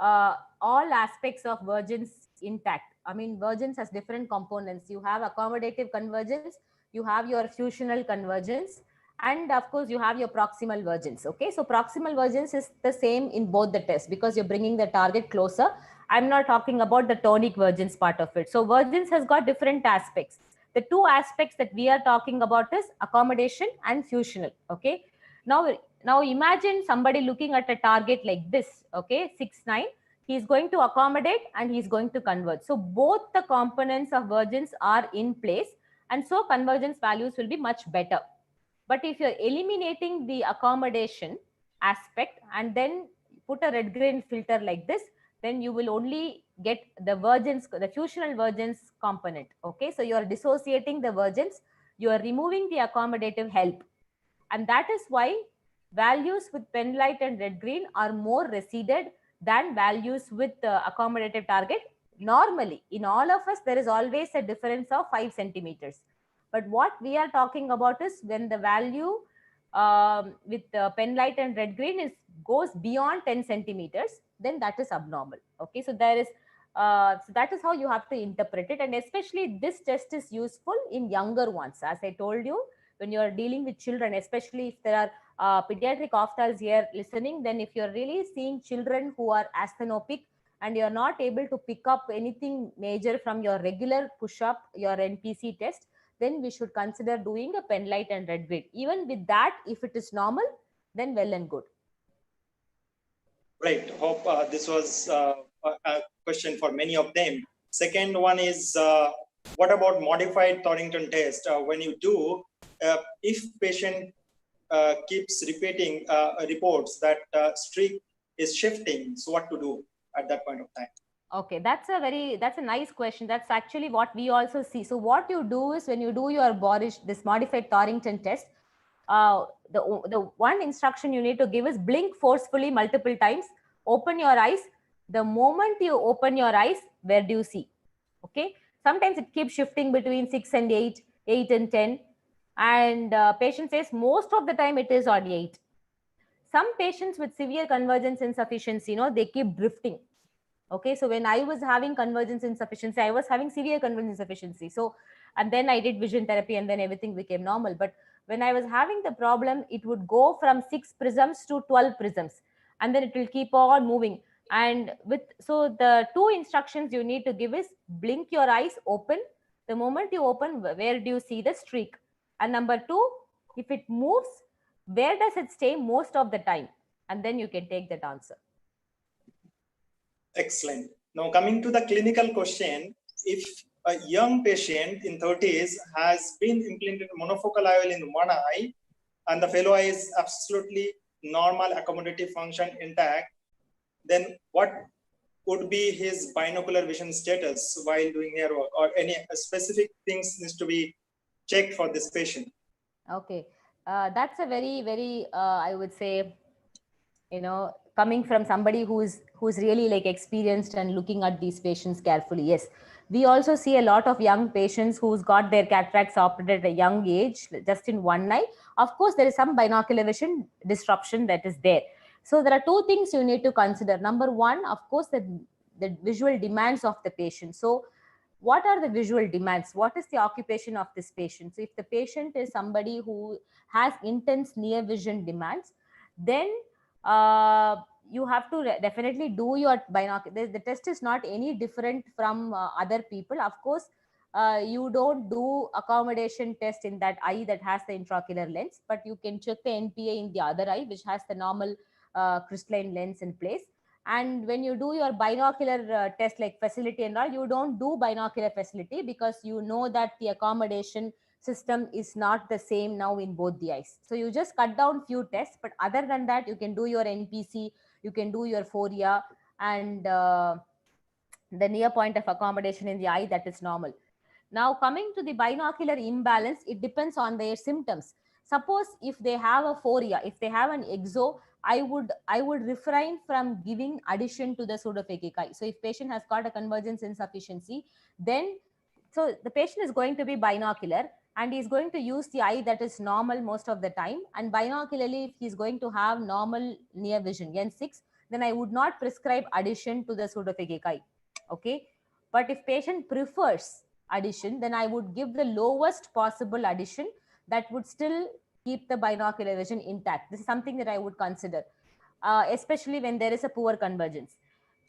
all aspects of vergence intact. I mean, vergence has different components. You have accommodative convergence, you have your fusional convergence, and of course you have your proximal vergence. Okay, so proximal vergence is the same in both the tests because you're bringing the target closer. I'm not talking about the tonic vergence part of it. So vergence has got different aspects. The two aspects that we are talking about is accommodation and fusional. Okay, now imagine somebody looking at a target like this. Okay, 6'9", he's going to accommodate and he's going to converge. So both the components of vergence are in place, and so convergence values will be much better. But if you're eliminating the accommodation aspect and then put a red grain filter like this, then you will only get the vergence, the fusional vergence component. Okay, so you are dissociating the vergence, you are removing the accommodative help, and that is why values with pen light and red green are more receded than values with accommodative target. Normally, in all of us, there is always a difference of 5 centimeters. But what we are talking about is when the value with pen light and red green goes beyond 10 centimeters, then that is abnormal. Okay, so there is so that is how you have to interpret it, and especially this test is useful in younger ones. As I told you, when you are dealing with children, especially if there are pediatric ophthalmologists here listening, then if you're really seeing children who are asthenopic and you're not able to pick up anything major from your regular push-up, your NPC test, then we should consider doing a pen light and red grid. Even with that, if it is normal, then well and good. Great. Hope this was a question for many of them. Second one is, what about modified Thornton test? When you do, if patient keeps repeating reports that streak is shifting, so what to do at that point of time? Okay, that's a nice question. That's actually what we also see. So what you do is when you do your this modified Thornton test, the one instruction you need to give is blink forcefully multiple times, open your eyes. The moment you open your eyes, where do you see? Okay, sometimes it keeps shifting between 6 and 8, 8 and 10, and patient says most of the time it is on 8. Some patients with severe convergence insufficiency, they keep drifting. Okay, so when I was having convergence insufficiency, I was having severe convergence insufficiency. So, and then I did vision therapy and then everything became normal. But when I was having the problem, it would go from 6 prisms to 12 prisms, and then it will keep on moving. And so the two instructions you need to give is blink your eyes open. The moment you open, where do you see the streak? And number two, if it moves, where does it stay most of the time? And then you can take that answer. Excellent. Now coming to the clinical question, if a young patient in 30s has been implanted monofocal IOL in one eye and the fellow eye is absolutely normal accommodative function intact, then what would be his binocular vision status while doing hair work, or any specific things needs to be checked for this patient? Okay, that's a very, I would say, coming from somebody who's really like experienced and looking at these patients carefully. Yes, we also see a lot of young patients who's got their cataracts operated at a young age, just in one eye. Of course, there is some binocular vision disruption that is there. So there are two things you need to consider. Number one, of course, the visual demands of the patient. So what are the visual demands? What is the occupation of this patient? So if the patient is somebody who has intense near vision demands, then you have to definitely do your binocular. The test is not any different from other people. Of course, you don't do accommodation test in that eye that has the intraocular lens, but you can check the NPA in the other eye, which has the normal crystalline lens in place. And when you do your binocular test like facility and all, you don't do binocular facility because you know that the accommodation system is not the same now in both the eyes. So you just cut down few tests, but other than that, you can do your NPC, you can do your phoria, and the near point of accommodation in the eye, that is normal. Now coming to the binocular imbalance, it depends on their symptoms. Suppose if they have a phoria, if they have an exo, I would refrain from giving addition to the pseudophakic eye. So if patient has got a convergence insufficiency, then so the patient is going to be binocular and he's going to use the eye that is normal most of the time. And binocularly, if he's going to have normal near vision, N6, then I would not prescribe addition to the pseudophakic eye. Okay. But if patient prefers addition, then I would give the lowest possible addition that would still keep the binocular vision intact. This is something that I would consider, especially when there is a poor convergence.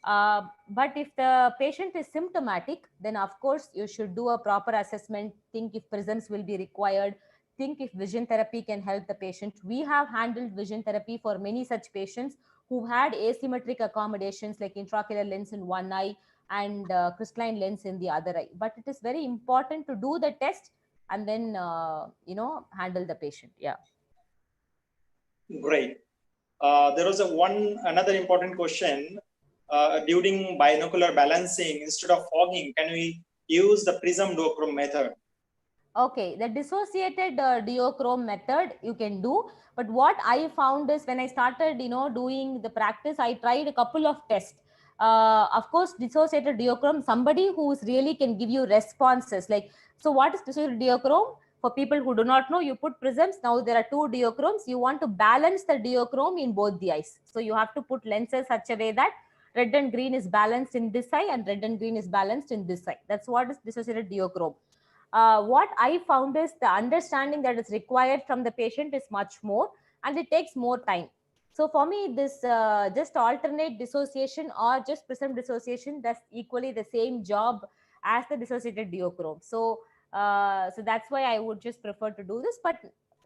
But if the patient is symptomatic, then of course you should do a proper assessment, think if prisms will be required, think if vision therapy can help the patient. We have handled vision therapy for many such patients who had asymmetric accommodations like intraocular lens in one eye and crystalline lens in the other eye. But it is very important to do the test and then, handle the patient. Yeah. Great. There was another important question. During binocular balancing, instead of fogging, can we use the prism duochrome method? Okay, the dissociated duochrome method you can do. But what I found is when I started, doing the practice, I tried a couple of tests. Of course, dissociated duochrome, somebody who's really can give you responses. Like, so what is dissociated duochrome? For people who do not know, you put prisms. Now there are two duochromes. You want to balance the duochrome in both the eyes. So you have to put lenses such a way that red and green is balanced in this eye and red and green is balanced in this eye. That's what is dissociated duochrome. What I found is the understanding that is required from the patient is much more and it takes more time. So for me, this just alternate dissociation or just prism dissociation, that's equally the same job as the dissociated duochrome. So so that's why I would just prefer to do this, but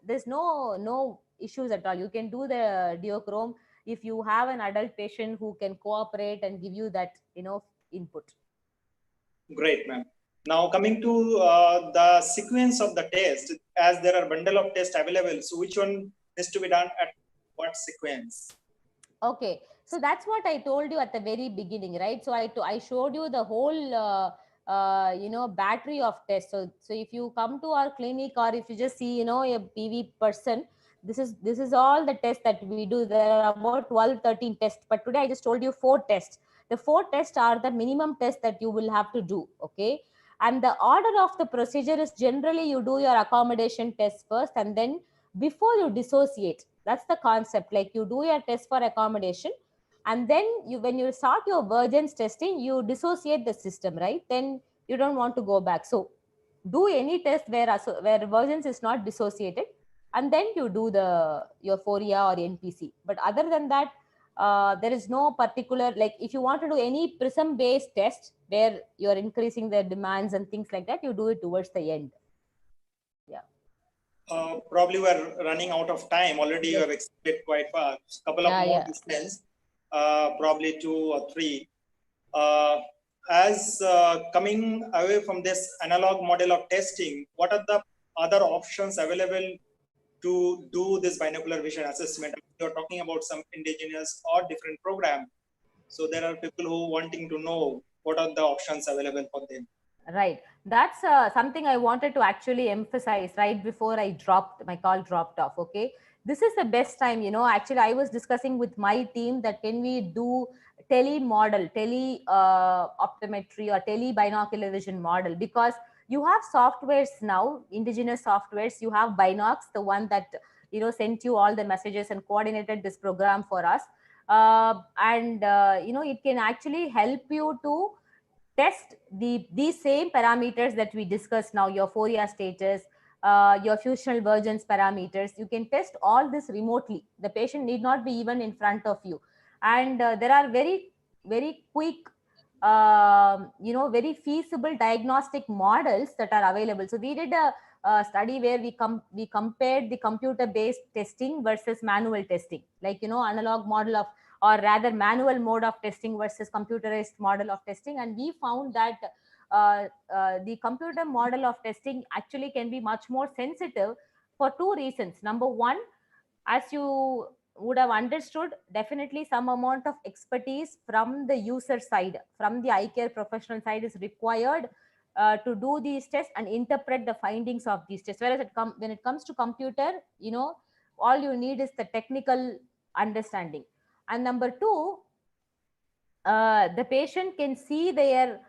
there's no issues at all. You can do the duochrome if you have an adult patient who can cooperate and give you that, input. Great, ma'am. Now coming to the sequence of the test, as there are bundle of tests available, so which one needs to be done at what sequence? Okay, so that's what I told you at the very beginning, right? So I showed you the whole battery of tests. So if you come to our clinic or if you just see a PV person, this is all the tests that we do. There are about 12-13 tests, but today I just told you 4 tests. The 4 tests are the minimum test that you will have to do. Okay, and the order of the procedure is generally you do your accommodation test first, and then before you dissociate. That's the concept. Like you do your test for accommodation, and then when you start your Vergence testing, you dissociate the system, right? Then you don't want to go back. So do any test where Vergence is not dissociated, and then you do your FORIA or NPC. But other than that, there is no particular, like if you want to do any prism based test where you're increasing the demands and things like that, you do it towards the end. Probably we're running out of time already. You have explained quite far. Couple of more questions, probably 2 or 3. As coming away from this analog model of testing, what are the other options available to do this binocular vision assessment? You're talking about some indigenous or different program. So there are people who wanting to know what are the options available for them. Right. That's something I wanted to actually emphasize right before my call dropped off. Okay. This is the best time, actually I was discussing with my team that can we do tele optometry or tele binocular vision model, because you have softwares now, indigenous softwares. You have Binox, the one that, sent you all the messages and coordinated this program for us. It can actually help you to test these same parameters that we discussed now, your FORIA status, your functional Vergence parameters. You can test all this remotely. The patient need not be even in front of you. And there are very, very quick, very feasible diagnostic models that are available. So we did a study where we compared the computer-based testing versus manual testing, like, analog model of, or rather manual mode of testing versus computerized model of testing. And we found that the computer model of testing actually can be much more sensitive for 2 reasons. Number one, as you would have understood, definitely some amount of expertise from the user side, from the eye care professional side is required to do these tests and interpret the findings of these tests. Whereas when it comes to computer, all you need is the technical understanding. And number two, the patient can see their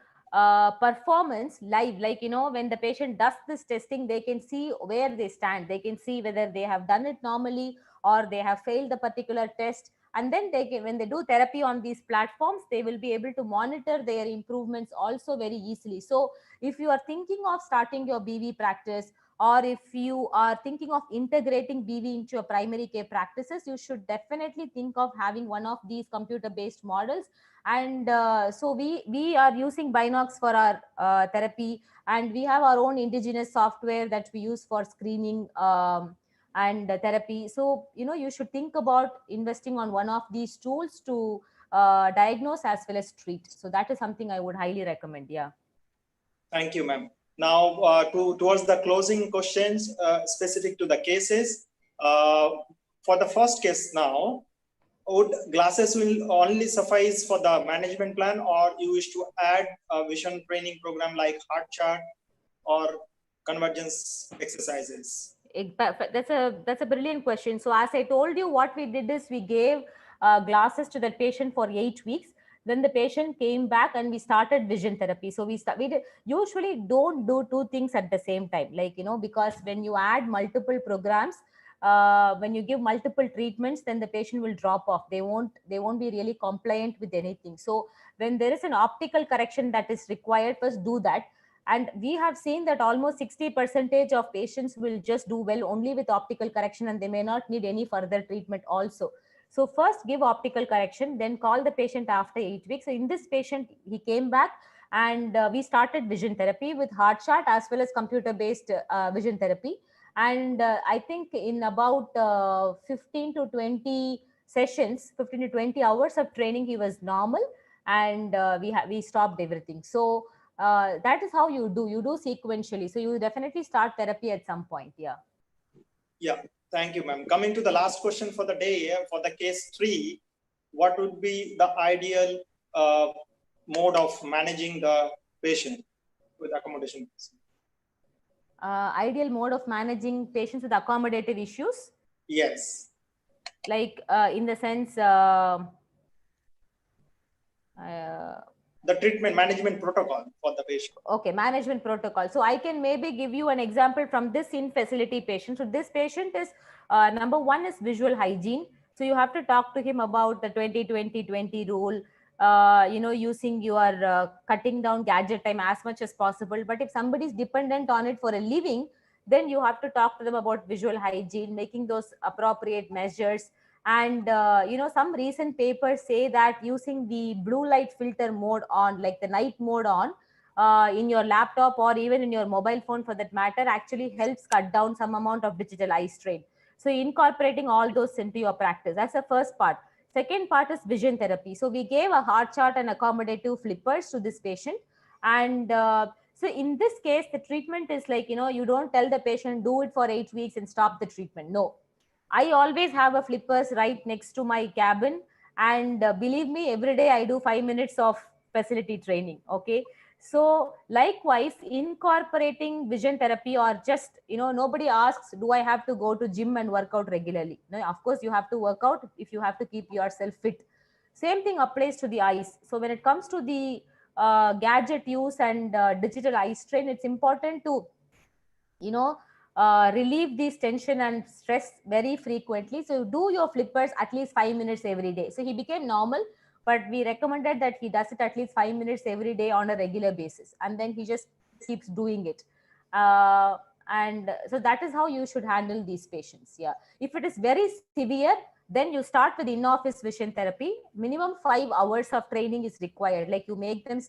performance live. Like, when the patient does this testing, they can see where they stand. They can see whether they have done it normally or they have failed the particular test. And then when they do therapy on these platforms, they will be able to monitor their improvements also very easily. So if you are thinking of starting your BV practice, or if you are thinking of integrating BV into your primary care practices, you should definitely think of having one of these computer-based models. And so we are using Binox for our therapy, and we have our own indigenous software that we use for screening and therapy. So, you should think about investing on one of these tools to diagnose as well as treat. So that is something I would highly recommend. Yeah. Thank you, ma'am. Now, towards the closing questions specific to the cases. For the first case now, would glasses will only suffice for the management plan, or you wish to add a vision training program like heart chart or convergence exercises? That's a brilliant question. So as I told you, what we did is we gave glasses to that patient for 8 weeks. Then the patient came back and we started vision therapy. So we usually don't do 2 things at the same time, like, because when you add multiple programs, when you give multiple treatments, then the patient will drop off. They won't be really compliant with anything. So when there is an optical correction that is required, first do that. And we have seen that almost 60% of patients will just do well only with optical correction, and they may not need any further treatment also. So first give optical correction, then call the patient after 8 weeks. So in this patient, he came back and we started vision therapy with hard chart as well as computer-based vision therapy. And I think in about 15 to 20 sessions, 15 to 20 hours of training, he was normal, and we stopped everything. So that is how you do sequentially. So you definitely start therapy at some point. Yeah, thank you, ma'am. Coming to the last question for the day, for the case 3, what would be the ideal mode of managing the patient with accommodation? Ideal mode of managing patients with accommodative issues? Yes. Like in the sense, the treatment management protocol for the patient. Okay, management protocol. So I can maybe give you an example from this in-facility patient. So this patient is, number one is visual hygiene. So you have to talk to him about the 20-20-20 rule, using your cutting down gadget time as much as possible. But if somebody is dependent on it for a living, then you have to talk to them about visual hygiene, making those appropriate measures. And some recent papers say that using the blue light filter mode on, like the night mode on, in your laptop or even in your mobile phone for that matter, actually helps cut down some amount of digital eye strain. So incorporating all those into your practice, that's the first part. Second part is vision therapy. So we gave a hard chart and accommodative flippers to this patient. And so in this case, the treatment is like, you don't tell the patient, do it for 8 weeks and stop the treatment. No, I always have a flippers right next to my cabin. And believe me, every day I do 5 minutes of facility training. Okay. So likewise, incorporating vision therapy, or just, nobody asks, do I have to go to gym and work out regularly? No, of course you have to work out if you have to keep yourself fit. Same thing applies to the eyes. So when it comes to the gadget use and digital eye strain, it's important to, relieve this tension and stress very frequently. So do your flippers at least 5 minutes every day. So he became normal, but we recommended that he does it at least 5 minutes every day on a regular basis, and then he just keeps doing it. And so that is how you should handle these patients. Yeah, if it is very severe, then you start with in-office vision therapy. Minimum 5 hours of training is required. Like, you make them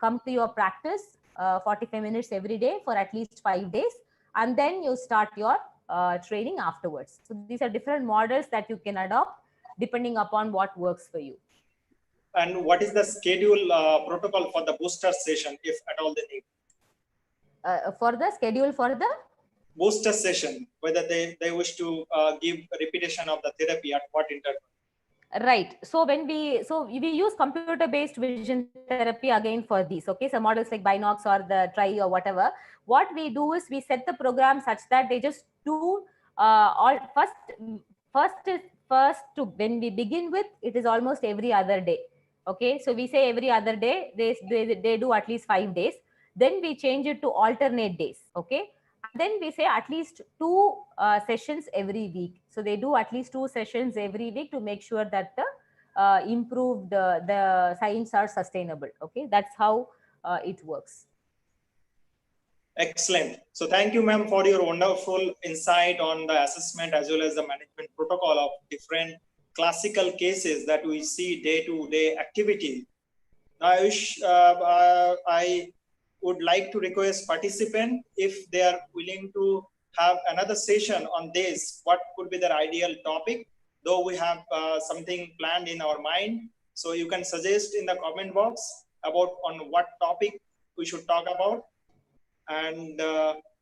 come to your practice 45 minutes every day for at least 5 days, and then you start your training afterwards. So these are different models that you can adopt depending upon what works for you. And what is the schedule protocol for the booster session, if at all they need? For the schedule for the booster session, whether they wish to give repetition of the therapy at what interval? Right. So we use computer-based vision therapy again for these. Okay, so models like Binox or the Tri or whatever. What we do is we set the program such that they just do all first to, when we begin with, it is almost every other day. Okay, so we say every other day, they do at least 5 days. Then we change it to alternate days. Okay. Then we say at least 2 sessions every week. So they do at least 2 sessions every week to make sure that the improved the signs are sustainable. Okay, that's how it works. Excellent. So thank you, ma'am, for your wonderful insight on the assessment as well as the management protocol of different classical cases that we see day-to-day activity. Now, I would like to request participant, if they are willing to have another session on this, what could be their ideal topic, though we have something planned in our mind. So you can suggest in the comment box about on what topic we should talk about. And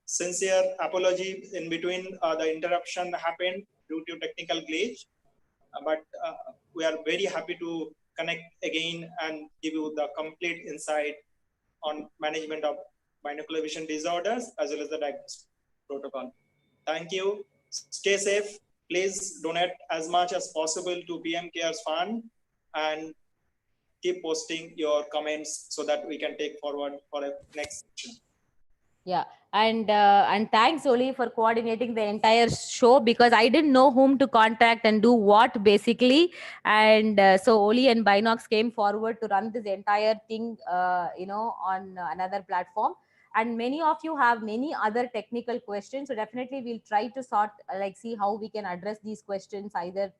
sincere apology in between, the interruption happened due to technical glitch, but we are very happy to connect again and give you the complete insight on management of binocular vision disorders as well as the diagnostic protocol. Thank you. Stay safe. Please donate as much as possible to PM Cares Fund, and keep posting your comments so that we can take forward for a next session. Yeah, and thanks, Oli, for coordinating the entire show, because I didn't know whom to contact and do what, basically. And so Oli and Binox came forward to run this entire thing, on another platform. and many of you have many other technical questions. So definitely we'll try to sort, see how we can address these questions, either,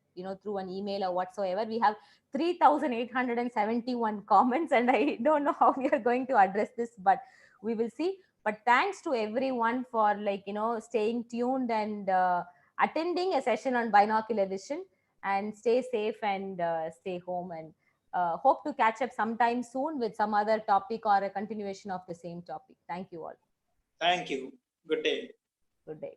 through an email or whatsoever. We have 3,871 comments, and I don't know how we are going to address this, but we will see. But thanks to everyone for staying tuned and attending a session on binocular vision. And stay safe and stay home, and hope to catch up sometime soon with some other topic or a continuation of the same topic. Thank you all. Thank you. Good day. Good day.